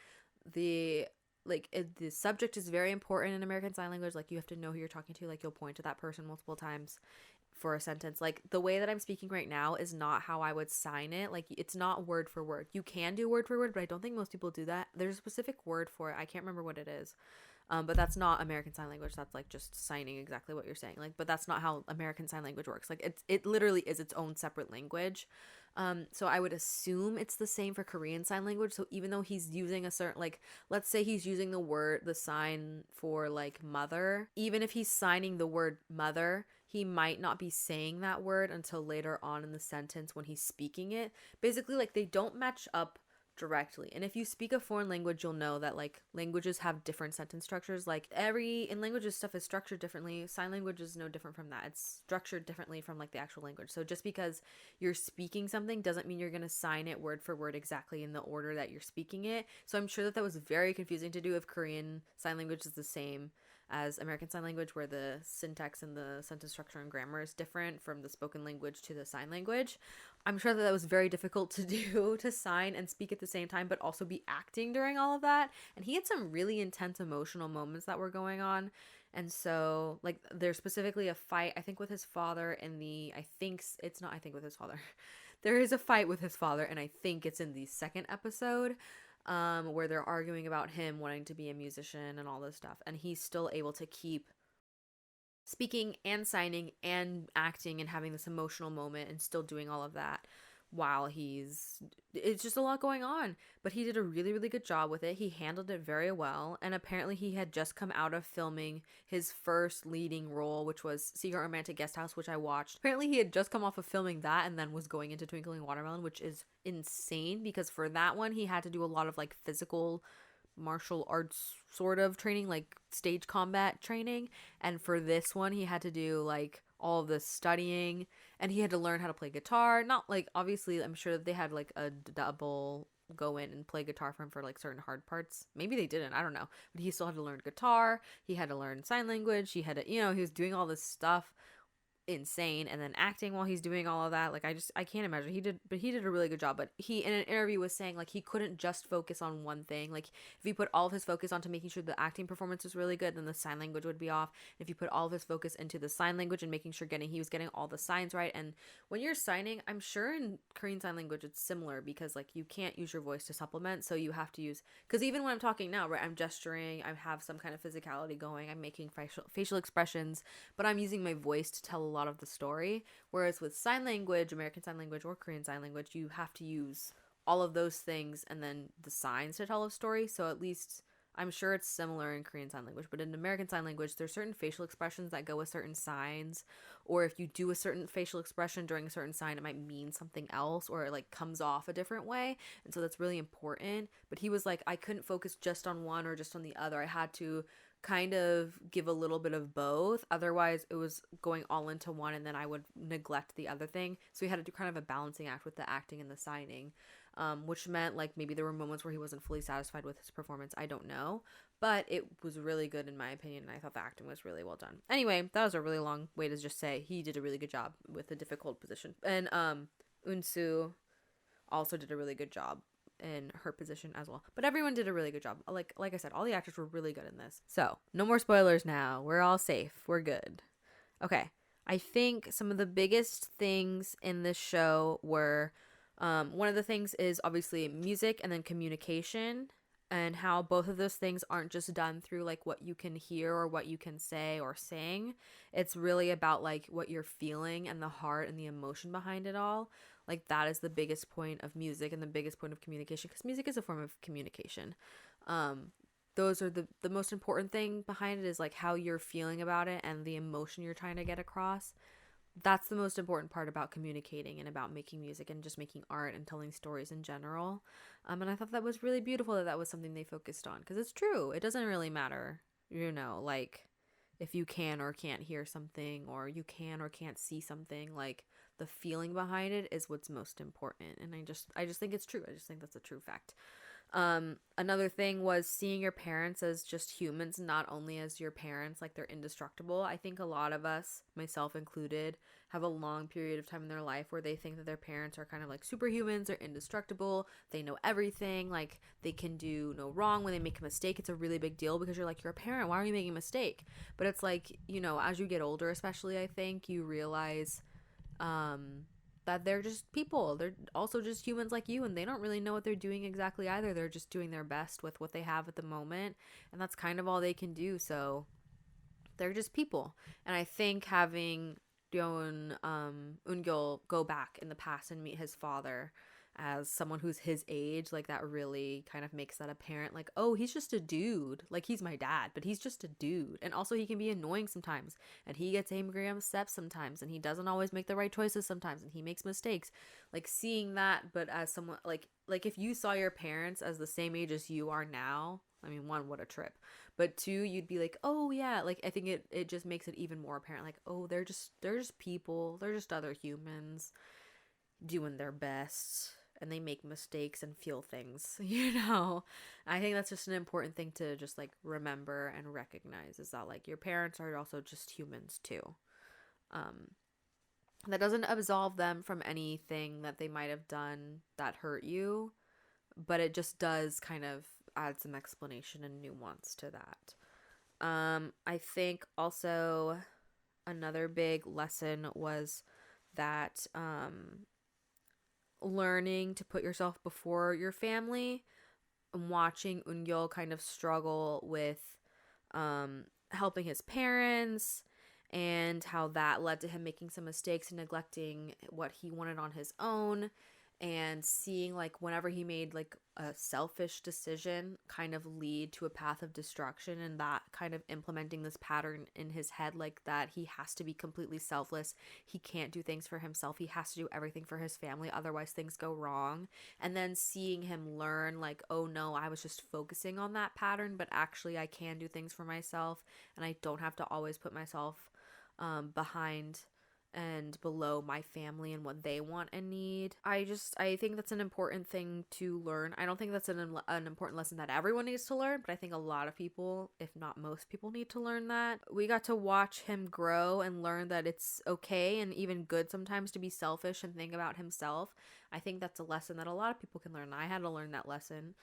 The the subject is very important in American Sign Language. Like you have to know who you're talking to. Like you'll point to that person multiple times for a sentence. Like the way that I'm speaking right now is not how I would sign it. Like it's not word for word. You can do word for word, but I don't think most people do that. There's a specific word for it. I can't remember what it is. But that's not American Sign Language. That's like just signing exactly what you're saying. Like, but that's not how American Sign Language works. Like it literally is its own separate language. So I would assume it's the same for Korean Sign Language. So even though he's using a certain, like, let's say he's using the sign for like mother, even if he's signing the word mother, he might not be saying that word until later on in the sentence when he's speaking it. Basically, like they don't match up directly. And if you speak a foreign language, you'll know that like languages have different sentence structures. Like in languages, stuff is structured differently. Sign language is no different from that. It's structured differently from like the actual language. So just because you're speaking something doesn't mean you're going to sign it word for word exactly in the order that you're speaking it. So I'm sure that was very confusing to do if Korean Sign Language is the same as American Sign Language, where the syntax and the sentence structure and grammar is different from the spoken language to the sign language. I'm sure that was very difficult to do, to sign and speak at the same time, but also be acting during all of that. And he had some really intense emotional moments that were going on. And so, like, there's specifically a fight, I think, with his father in the, I think, it's not, I think, with his father. There is a fight with his father, and I think it's in the second episode, where they're arguing about him wanting to be a musician and all this stuff. And he's still able to keep speaking and signing and acting and having this emotional moment and still doing all of that while it's just a lot going on. But he did a really, really good job with it. He handled it very well. And apparently he had just come out of filming his first leading role, which was Secret Romantic Guest House, which I watched. Apparently he had just come off of filming that and then was going into Twinkling Watermelon, which is insane, because for that one he had to do a lot of like physical martial arts sort of training, like stage combat training. And for this one he had to do like all of the studying, and he had to learn how to play guitar. Not like, obviously I'm sure that they had like a double go in and play guitar for him for like certain hard parts. Maybe they didn't, I don't know, but he still had to learn guitar, he had to learn sign language, he had to, he was doing all this stuff, insane, and then acting while he's doing all of that. Like, I can't imagine. He did a really good job. But he, in an interview, was saying like he couldn't just focus on one thing. Like, if he put all of his focus onto making sure the acting performance was really good, then the sign language would be off. And if you put all of his focus into the sign language and making sure he was getting all the signs right. And when you're signing, I'm sure in Korean Sign Language it's similar, because like you can't use your voice to supplement, so you have to use, because even when I'm talking now, right, I'm gesturing, I have some kind of physicality going, I'm making facial expressions, but I'm using my voice to tell a lot of the story. Whereas with sign language, American Sign Language or Korean Sign Language, you have to use all of those things and then the signs to tell a story. So at least I'm sure it's similar in Korean Sign Language, but in American Sign Language, there's certain facial expressions that go with certain signs, or if you do a certain facial expression during a certain sign, it might mean something else, or it like comes off a different way. And so that's really important. But he was like, I couldn't focus just on one or just on the other. I had to kind of give a little bit of both. Otherwise, it was going all into one, and then I would neglect the other thing. So he had to do kind of a balancing act with the acting and the signing, which meant like maybe there were moments where he wasn't fully satisfied with his performance. I don't know. But it was really good in my opinion, and I thought the acting was really well done. Anyway, that was a really long way to just say he did a really good job with a difficult position. And Unsu also did a really good job in her position as well. But everyone did a really good job. Like I said, all the actors were really good in this. So, no more spoilers now. We're all safe. We're good. Okay. I think some of the biggest things in this show were, one of the things is obviously music and then communication, and how both of those things aren't just done through like what you can hear or what you can say or sing. It's really about like what you're feeling and the heart and the emotion behind it all. Like, that is the biggest point of music and the biggest point of communication, because music is a form of communication. Those are the most important thing behind it, is like how you're feeling about it and the emotion you're trying to get across. That's the most important part about communicating and about making music and just making art and telling stories in general. And I thought that was really beautiful that was something they focused on, because it's true. It doesn't really matter, like if you can or can't hear something, or you can or can't see something. Like, the feeling behind it is what's most important. And I just think it's true. I just think that's a true fact. Another thing was seeing your parents as just humans, not only as your parents, like they're indestructible. I think a lot of us, myself included, have a long period of time in their life where they think that their parents are kind of like superhumans, they're indestructible, they know everything, like they can do no wrong. When they make a mistake, it's a really big deal, because you're like, you're a parent, why are you making a mistake? But it's like, as you get older, especially, I think you realize that they're just people. They're also just humans like you, and they don't really know what they're doing exactly either. They're just doing their best with what they have at the moment, and that's kind of all they can do. So they're just people. And I think having Eungil go back in the past and meet his father as someone who's his age, like that really kind of makes that apparent. Like, oh, he's just a dude. Like, he's my dad, but he's just a dude. And also, he can be annoying sometimes, and he gets angry on steps sometimes, and he doesn't always make the right choices sometimes, and he makes mistakes. Like, seeing that, but as someone like if you saw your parents as the same age as you are now, I mean, one, what a trip. But two, you'd be like, oh yeah, like I think it just makes it even more apparent. Like, oh, they're just people, they're just other humans doing their best, and they make mistakes and feel things, you know. I think that's just an important thing to just like remember and recognize, is that like your parents are also just humans too. Um that doesn't absolve them from anything that they might have done that hurt you, but it just does kind of add some explanation and nuance to that. I think also another big lesson was that learning to put yourself before your family, and watching Eungyul kind of struggle with helping his parents, and how that led to him making some mistakes and neglecting what he wanted on his own, and seeing like whenever he made like a selfish decision kind of lead to a path of destruction, and that kind of implementing this pattern in his head, like that he has to be completely selfless, he can't do things for himself, he has to do everything for his family, otherwise things go wrong. And then seeing him learn like, oh no, I was just focusing on that pattern, but actually I can do things for myself, and I don't have to always put myself behind and below my family and what they want and need. I think that's an important thing to learn. I don't think that's an important lesson that everyone needs to learn, but I think a lot of people, if not most people, need to learn that. We got to watch him grow and learn that it's okay and even good sometimes to be selfish and think about himself. I think that's a lesson that a lot of people can learn. I had to learn that lesson,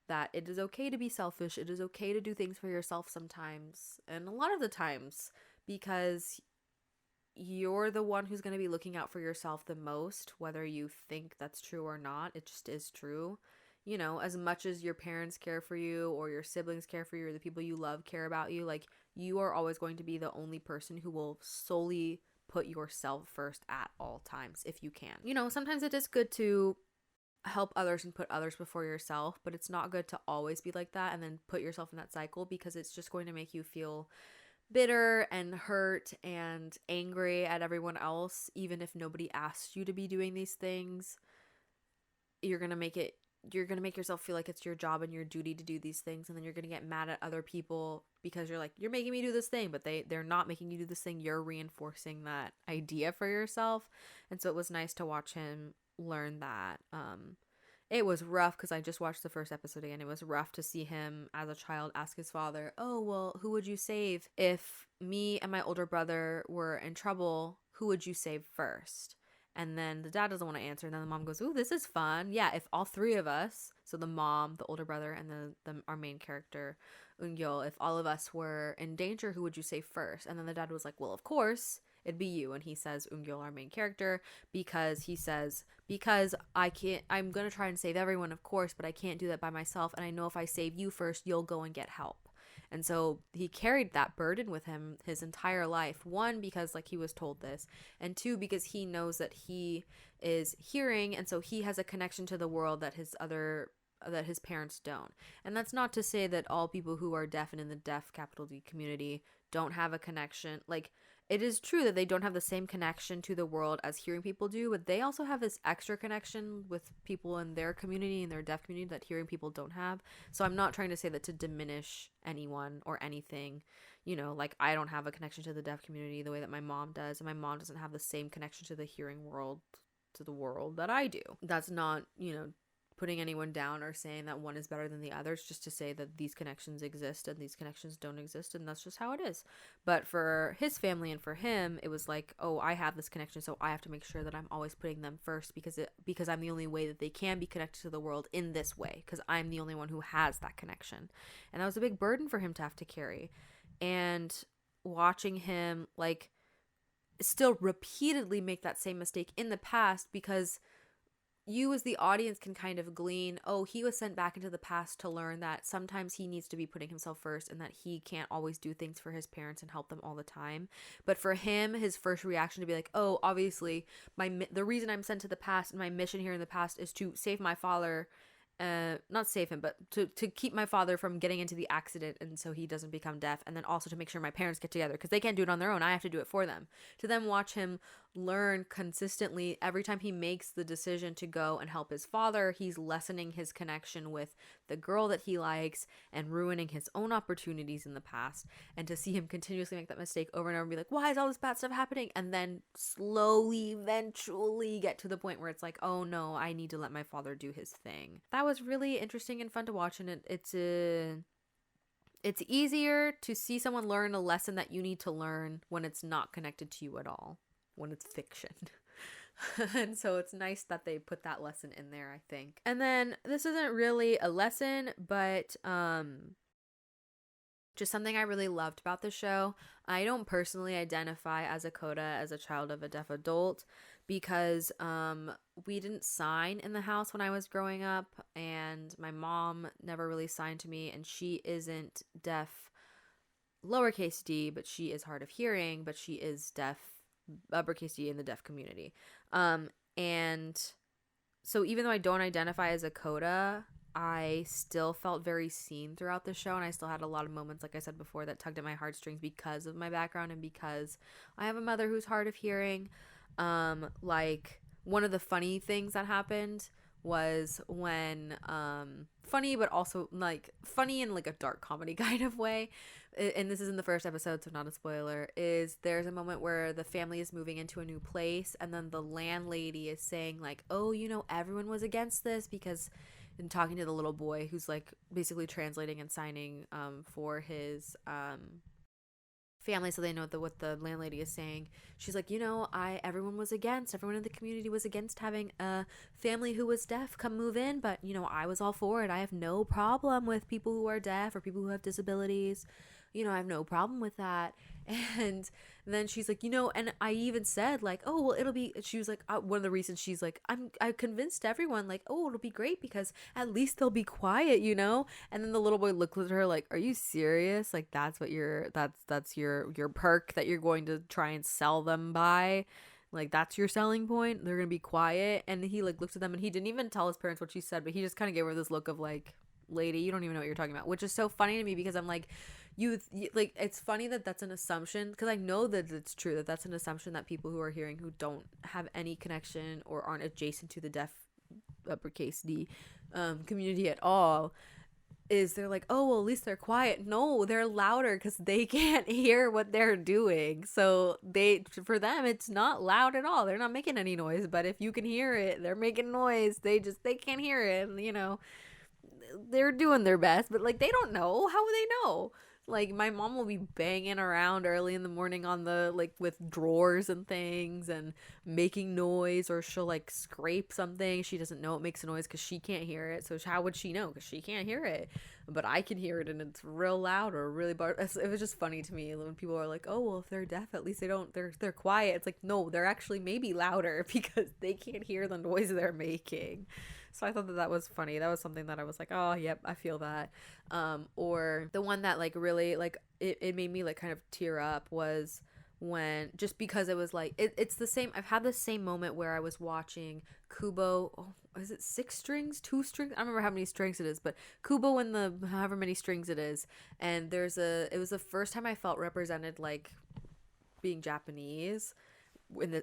that it is okay to be selfish. It is okay to do things for yourself sometimes, and a lot of the times, because you're the one who's going to be looking out for yourself the most, whether you think that's true or not. It just is true. You know, as much as your parents care for you, or your siblings care for you, or the people you love care about you, like, you are always going to be the only person who will solely put yourself first at all times if you can. You know, sometimes it is good to help others and put others before yourself, but it's not good to always be like that and then put yourself in that cycle, because it's just going to make you feel bitter and hurt and angry at everyone else. Even if nobody asked you to be doing these things, you're going to make yourself feel like it's your job and your duty to do these things, and then you're going to get mad at other people because you're like, you're making me do this thing, but they're not making you do this thing. You're reinforcing that idea for yourself. And so it was nice to watch him learn that. It was rough because I just watched the first episode again. It was rough to see him as a child ask his father, oh, well, who would you save? If me and my older brother were in trouble, who would you save first? And then the dad doesn't want to answer. And then the mom goes, ooh, this is fun. Yeah, if all three of us, so the mom, the older brother, and our main character, Eungyul, if all of us were in danger, who would you save first? And then the dad was like, well, of course, it'd be you. And he says, Eungyul, our main character, because I'm going to try and save everyone, of course, but I can't do that by myself. And I know if I save you first, you'll go and get help. And so he carried that burden with him his entire life. One, because like he was told this, and two, because he knows that he is hearing, and so he has a connection to the world that his parents don't. And that's not to say that all people who are deaf and in the deaf capital D community don't have a connection. Like, it is true that they don't have the same connection to the world as hearing people do, but they also have this extra connection with people in their community, in their deaf community, that hearing people don't have. So I'm not trying to say that to diminish anyone or anything. You know, like, I don't have a connection to the deaf community the way that my mom does, and my mom doesn't have the same connection to the hearing world, to the world, that I do. That's not, putting anyone down or saying that one is better than the other. It's just to say that these connections exist and these connections don't exist, and that's just how it is. But for his family and for him, it was like, oh, I have this connection, so I have to make sure that I'm always putting them first, because I'm the only way that they can be connected to the world in this way, because I'm the only one who has that connection. And that was a big burden for him to have to carry. And watching him like still repeatedly make that same mistake in the past, because you as the audience can kind of glean, oh, he was sent back into the past to learn that sometimes he needs to be putting himself first and that he can't always do things for his parents and help them all the time. But for him, his first reaction to be like, oh, obviously the reason I'm sent to the past and my mission here in the past is to save my father, not save him, but to keep my father from getting into the accident and so he doesn't become deaf, and then also to make sure my parents get together because they can't do it on their own. I have to do it for them. To then watch him learn consistently every time he makes the decision to go and help his father, he's lessening his connection with the girl that he likes and ruining his own opportunities in the past. And to see him continuously make that mistake over and over and be like, why is all this bad stuff happening? And then slowly, eventually get to the point where it's like, oh no, I need to let my father do his thing. That was really interesting and fun to watch, and it's easier to see someone learn a lesson that you need to learn when it's not connected to you at all, when it's fiction. And so it's nice that they put that lesson in there, I think. And then this isn't really a lesson, but just something I really loved about the show. I don't personally identify as a CODA, as a child of a deaf adult, because we didn't sign in the house when I was growing up, and my mom never really signed to me, and she isn't deaf lowercase d, but she is hard of hearing, but she is deaf uppercase D in the deaf community. And so even though I don't identify as a CODA, I still felt very seen throughout the show, and I still had a lot of moments, like I said before, that tugged at my heartstrings because of my background and because I have a mother who's hard of hearing. Like one of the funny things that happened was when funny, but also like funny in like a dark comedy kind of way, and this is in the first episode, so not a spoiler, is there's a moment where the family is moving into a new place, and then the landlady is saying like, oh, you know, everyone was against this because, and talking to the little boy who's like basically translating and signing for his family, so they know what the landlady is saying. She's like, you know, everyone in the community was against having a family who was deaf come move in, but you know, I was all for it. I have no problem with people who are deaf or people who have disabilities. You know, I have no problem with that. And then she's like, you know, and I even said like, oh, well, it'll be, she was like, one of the reasons she's like, I convinced everyone like, oh, it'll be great because at least they'll be quiet, you know? And then the little boy looked at her like, are you serious? Like, that's what that's your perk that you're going to try and sell them by? Like, that's your selling point? They're gonna be quiet? And he like looked at them, and he didn't even tell his parents what she said, but he just kind of gave her this look of like, lady, you don't even know what you're talking about, which is so funny to me because I'm like, you like, it's funny that that's an assumption, because I know that it's true that that's an assumption that people who are hearing who don't have any connection or aren't adjacent to the deaf uppercase D community at all, is they're like, oh, well, at least they're quiet. No, they're louder because they can't hear what they're doing. So for them, it's not loud at all. They're not making any noise, but if you can hear it, they're making noise. They can't hear it. And, you know, they're doing their best, but like, they don't know. How would they know? Like, my mom will be banging around early in the morning on the, like, with drawers and things and making noise, or she'll, like, scrape something. She doesn't know it makes a noise because she can't hear it. So how would she know? Because she can't hear it. But I can hear it, and it's real loud or really it was just funny to me when people are like, oh, well, if they're deaf, at least they're quiet. It's like, no, they're actually maybe louder because they can't hear the noise they're making. So I thought that was funny. That was something that I was like, oh, yep, I feel that. Or the one that like really like it made me like kind of tear up was when, just because it was like, it's the same. I've had the same moment where I was watching Kubo. Oh, is it 6 strings, 2 strings? I don't remember how many strings it is, but Kubo and the however many strings it is. And it was the first time I felt represented like being Japanese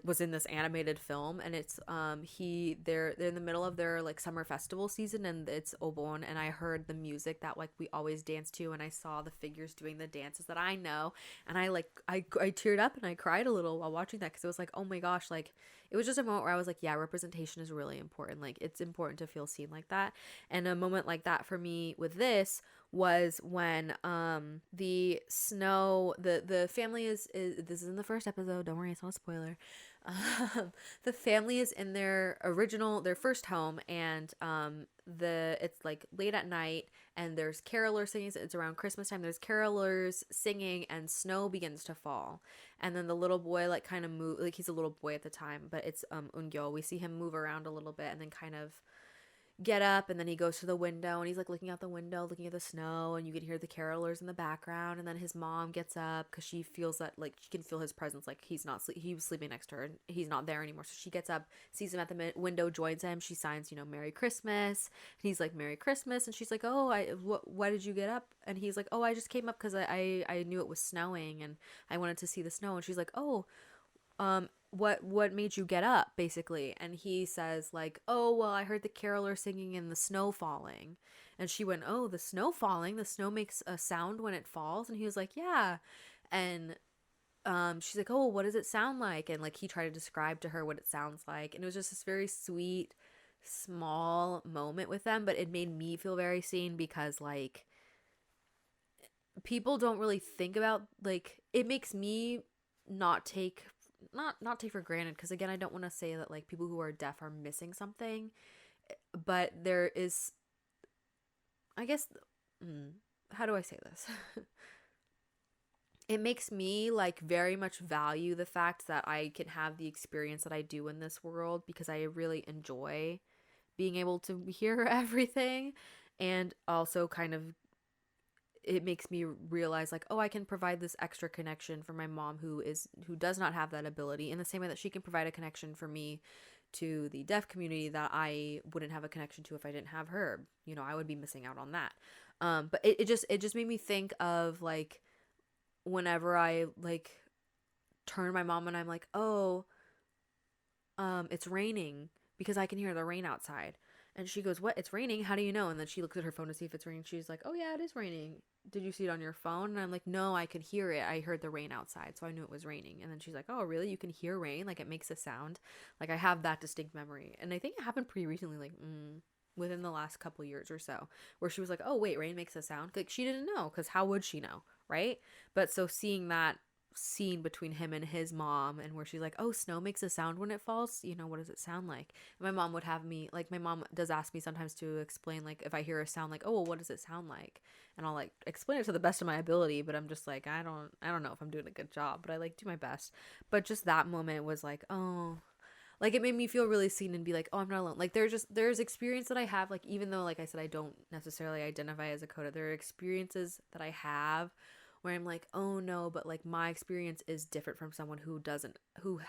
was in this animated film, and it's they're in the middle of their like summer festival season, and it's Obon, and I heard the music that like we always dance to, and I saw the figures doing the dances that I know, and I teared up and I cried a little while watching that, because it was like, oh my gosh, like it was just a moment where I was like, yeah, representation is really important. Like, it's important to feel seen like that. And a moment like that for me with this was when the family is this is in the first episode, don't worry, it's not a spoiler. The family is in their first home, and it's like late at night, and there's carolers singing. It's around Christmas time. There's carolers singing, and snow begins to fall, and then the little boy like kind of move, like he's a little boy at the time, but it's Eungyo. We see him move around a little bit, and then kind of get up, and then he goes to the window, and he's like looking out the window, looking at the snow, and you can hear the carolers in the background. And then his mom gets up because she feels that like she can feel his presence, like he was sleeping next to her and he's not there anymore. So she gets up, sees him at the window, joins him. She signs, Merry Christmas, and he's like, Merry Christmas. And she's like, oh, why did you get up? And he's like, oh, I just came up because I knew it was snowing and I wanted to see the snow. And she's like, oh, what made you get up, basically? And he says like, oh, well, I heard the caroler singing and the snow falling. And she went, oh, the snow falling, the snow makes a sound when it falls. And he was like, yeah. And she's like, oh, what does it sound like? And like he tried to describe to her what it sounds like, and it was just this very sweet small moment with them. But it made me feel very seen because like people don't really think about, like, it makes me not take for granted, because again, I don't want to say that like people who are deaf are missing something, but there is, I guess, how do I say this? It makes me like very much value the fact that I can have the experience that I do in this world, because I really enjoy being able to hear everything. And also kind of, it makes me realize like, oh, I can provide this extra connection for my mom who does not have that ability, in the same way that she can provide a connection for me to the deaf community that I wouldn't have a connection to if I didn't have her. I would be missing out on that. But it just made me think of like whenever I like turn to my mom and I'm like, oh, it's raining, because I can hear the rain outside. And she goes, what? It's raining? How do you know? And then she looks at her phone to see if it's raining. She's like, oh yeah, it is raining. Did you see it on your phone? And I'm like, no, I could hear it. I heard the rain outside, so I knew it was raining. And then she's like, oh, really? You can hear rain? Like, it makes a sound? Like, I have that distinct memory. And I think it happened pretty recently, like, within the last couple years or so, where she was like, oh, wait, rain makes a sound? Like, she didn't know, because how would she know, right? But so seeing that scene between him and his mom, and where she's like, oh, snow makes a sound when it falls, what does it sound like? And my mom would have me, like, my mom does ask me sometimes to explain, like, if I hear a sound, like, oh, well, what does it sound like? And I'll like explain it to the best of my ability, but I'm just like, I don't know if I'm doing a good job, but I like do my best. But just that moment was like, oh, like, it made me feel really seen and be like, oh, I'm not alone. Like, there's experience that I have, like, even though, like I said, I don't necessarily identify as a CODA, there are experiences that I have where I'm like, oh no, but like my experience is different from someone who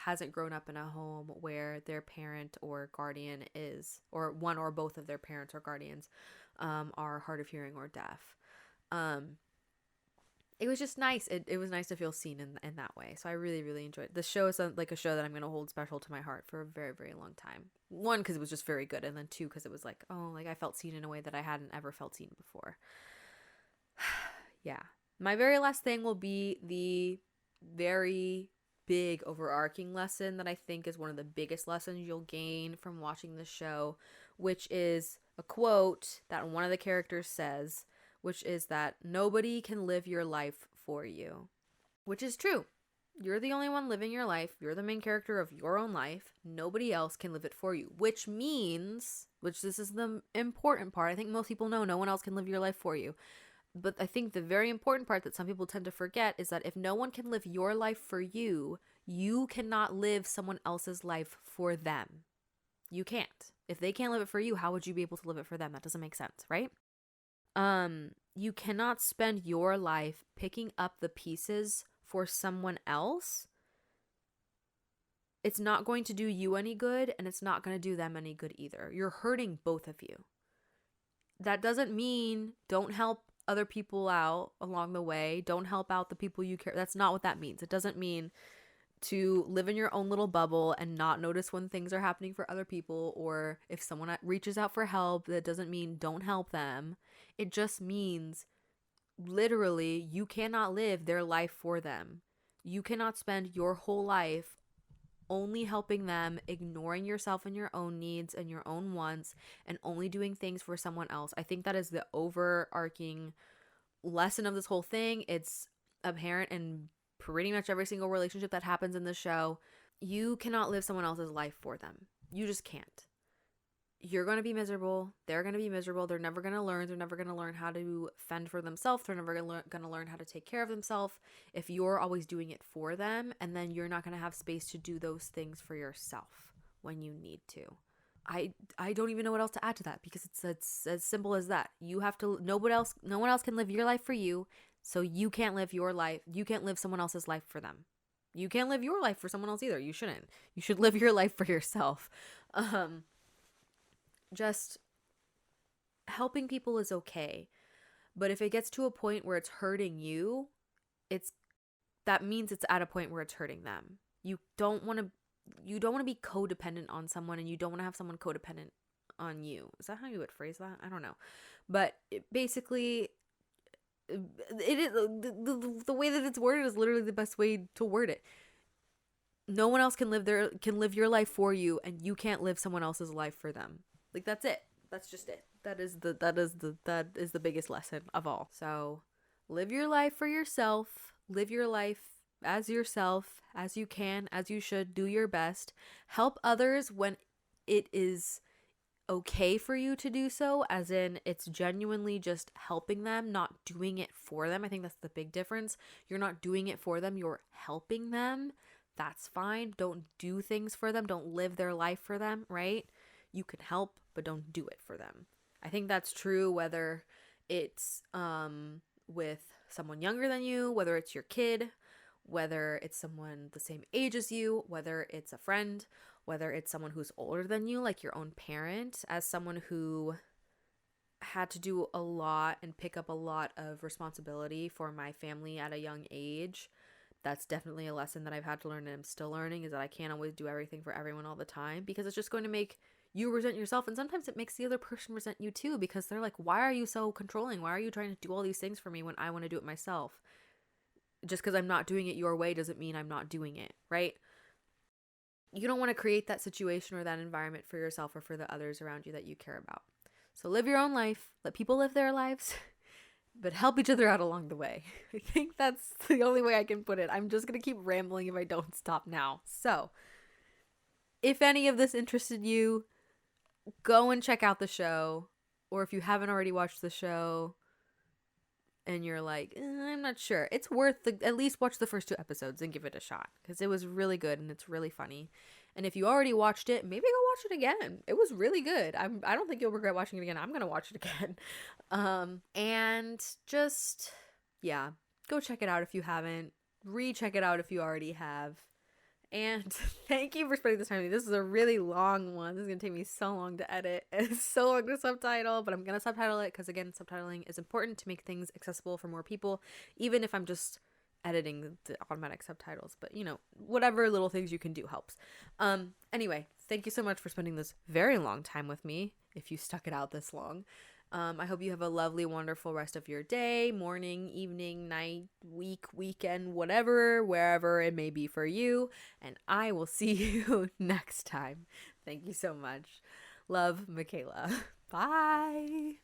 hasn't grown up in a home where their parent or guardian is, or one or both of their parents or guardians are hard of hearing or deaf. It was just nice. It was nice to feel seen in that way. So I really, really enjoyed it. The show is like a show that I'm going to hold special to my heart for a very, very long time. One, because it was just very good. And then two, because it was like, oh, like I felt seen in a way that I hadn't ever felt seen before. Yeah. My very last thing will be the very big overarching lesson that I think is one of the biggest lessons you'll gain from watching the show, which is a quote that one of the characters says, which is that nobody can live your life for you, which is true. You're the only one living your life. You're the main character of your own life. Nobody else can live it for you, which means, which this is the important part. I think most people know no one else can live your life for you. But I think the very important part that some people tend to forget is that if no one can live your life for you, you cannot live someone else's life for them. You can't. If they can't live it for you, how would you be able to live it for them? That doesn't make sense, right? You cannot spend your life picking up the pieces for someone else. It's not going to do you any good, and it's not going to do them any good either. You're hurting both of you. That doesn't mean don't help other people out along the way. Don't help out the people you care. That's not what that means. It doesn't mean to live in your own little bubble and not notice when things are happening for other people, or if someone reaches out for help. That doesn't mean don't help them. It just means literally you cannot live their life for them. You cannot spend your whole life only helping them, ignoring yourself and your own needs and your own wants, and only doing things for someone else. I think that is the overarching lesson of this whole thing. It's apparent in pretty much every single relationship that happens in the show. You cannot live someone else's life for them. You just can't. You're going to be miserable. They're going to be miserable. They're never going to learn. They're never going to learn how to fend for themselves. They're never going to learn how to take care of themselves if you're always doing it for them. And then you're not going to have space to do those things for yourself when you need to. I don't even know what else to add to that, because it's as simple as that. You have to, no one else can live your life for you. So you can't live your life. You can't live someone else's life for them. You can't live your life for someone else either. You shouldn't. You should live your life for yourself. Just helping people is okay. But if it gets to a point where it's hurting you, that means it's at a point where it's hurting them. You don't want to be codependent on someone, and you don't want to have someone codependent on you. Is that how you would phrase that? I don't know. But basically, it is the way that it's worded is literally the best way to word it. No one else can live your life for you, and you can't live someone else's life for them. Like, that's it. That's just it. That is the biggest lesson of all. So live your life for yourself. Live your life as yourself, as you can, as you should. Do your best. Help others when it is okay for you to do so, as in it's genuinely just helping them, not doing it for them. I think that's the big difference. You're not doing it for them, you're helping them. That's fine. Don't do things for them. Don't live their life for them, right? You can help, but don't do it for them. I think that's true whether it's with someone younger than you, whether it's your kid, whether it's someone the same age as you, whether it's a friend, whether it's someone who's older than you, like your own parent. As someone who had to do a lot and pick up a lot of responsibility for my family at a young age, that's definitely a lesson that I've had to learn, and I'm still learning, is that I can't always do everything for everyone all the time, because it's just going to make you resent yourself. And sometimes it makes the other person resent you too, because they're like, why are you so controlling? Why are you trying to do all these things for me when I want to do it myself? Just because I'm not doing it your way doesn't mean I'm not doing it, right? You don't want to create that situation or that environment for yourself or for the others around you that you care about. So live your own life. Let people live their lives, but help each other out along the way. I think that's the only way I can put it. I'm just going to keep rambling if I don't stop now. So if any of this interested you, go and check out the show. Or if you haven't already watched the show and you're like, I'm not sure, it's worth at least watch the first 2 episodes and give it a shot, because it was really good and it's really funny. And if you already watched it, maybe go watch it again. It was really good. I don't think you'll regret watching it again. I'm gonna watch it again. And just, yeah, go check it out if you haven't. Recheck it out if you already have. And thank you for spending this time with me. This is a really long one. This is going to take me so long to edit. It's so long to subtitle, but I'm going to subtitle it because, again, subtitling is important to make things accessible for more people, even if I'm just editing the automatic subtitles. But, whatever little things you can do helps. Anyway, thank you so much for spending this very long time with me, if you stuck it out this long. I hope you have a lovely, wonderful rest of your day, morning, evening, night, week, weekend, whatever, wherever it may be for you. And I will see you next time. Thank you so much. Love, Mikaela. Bye.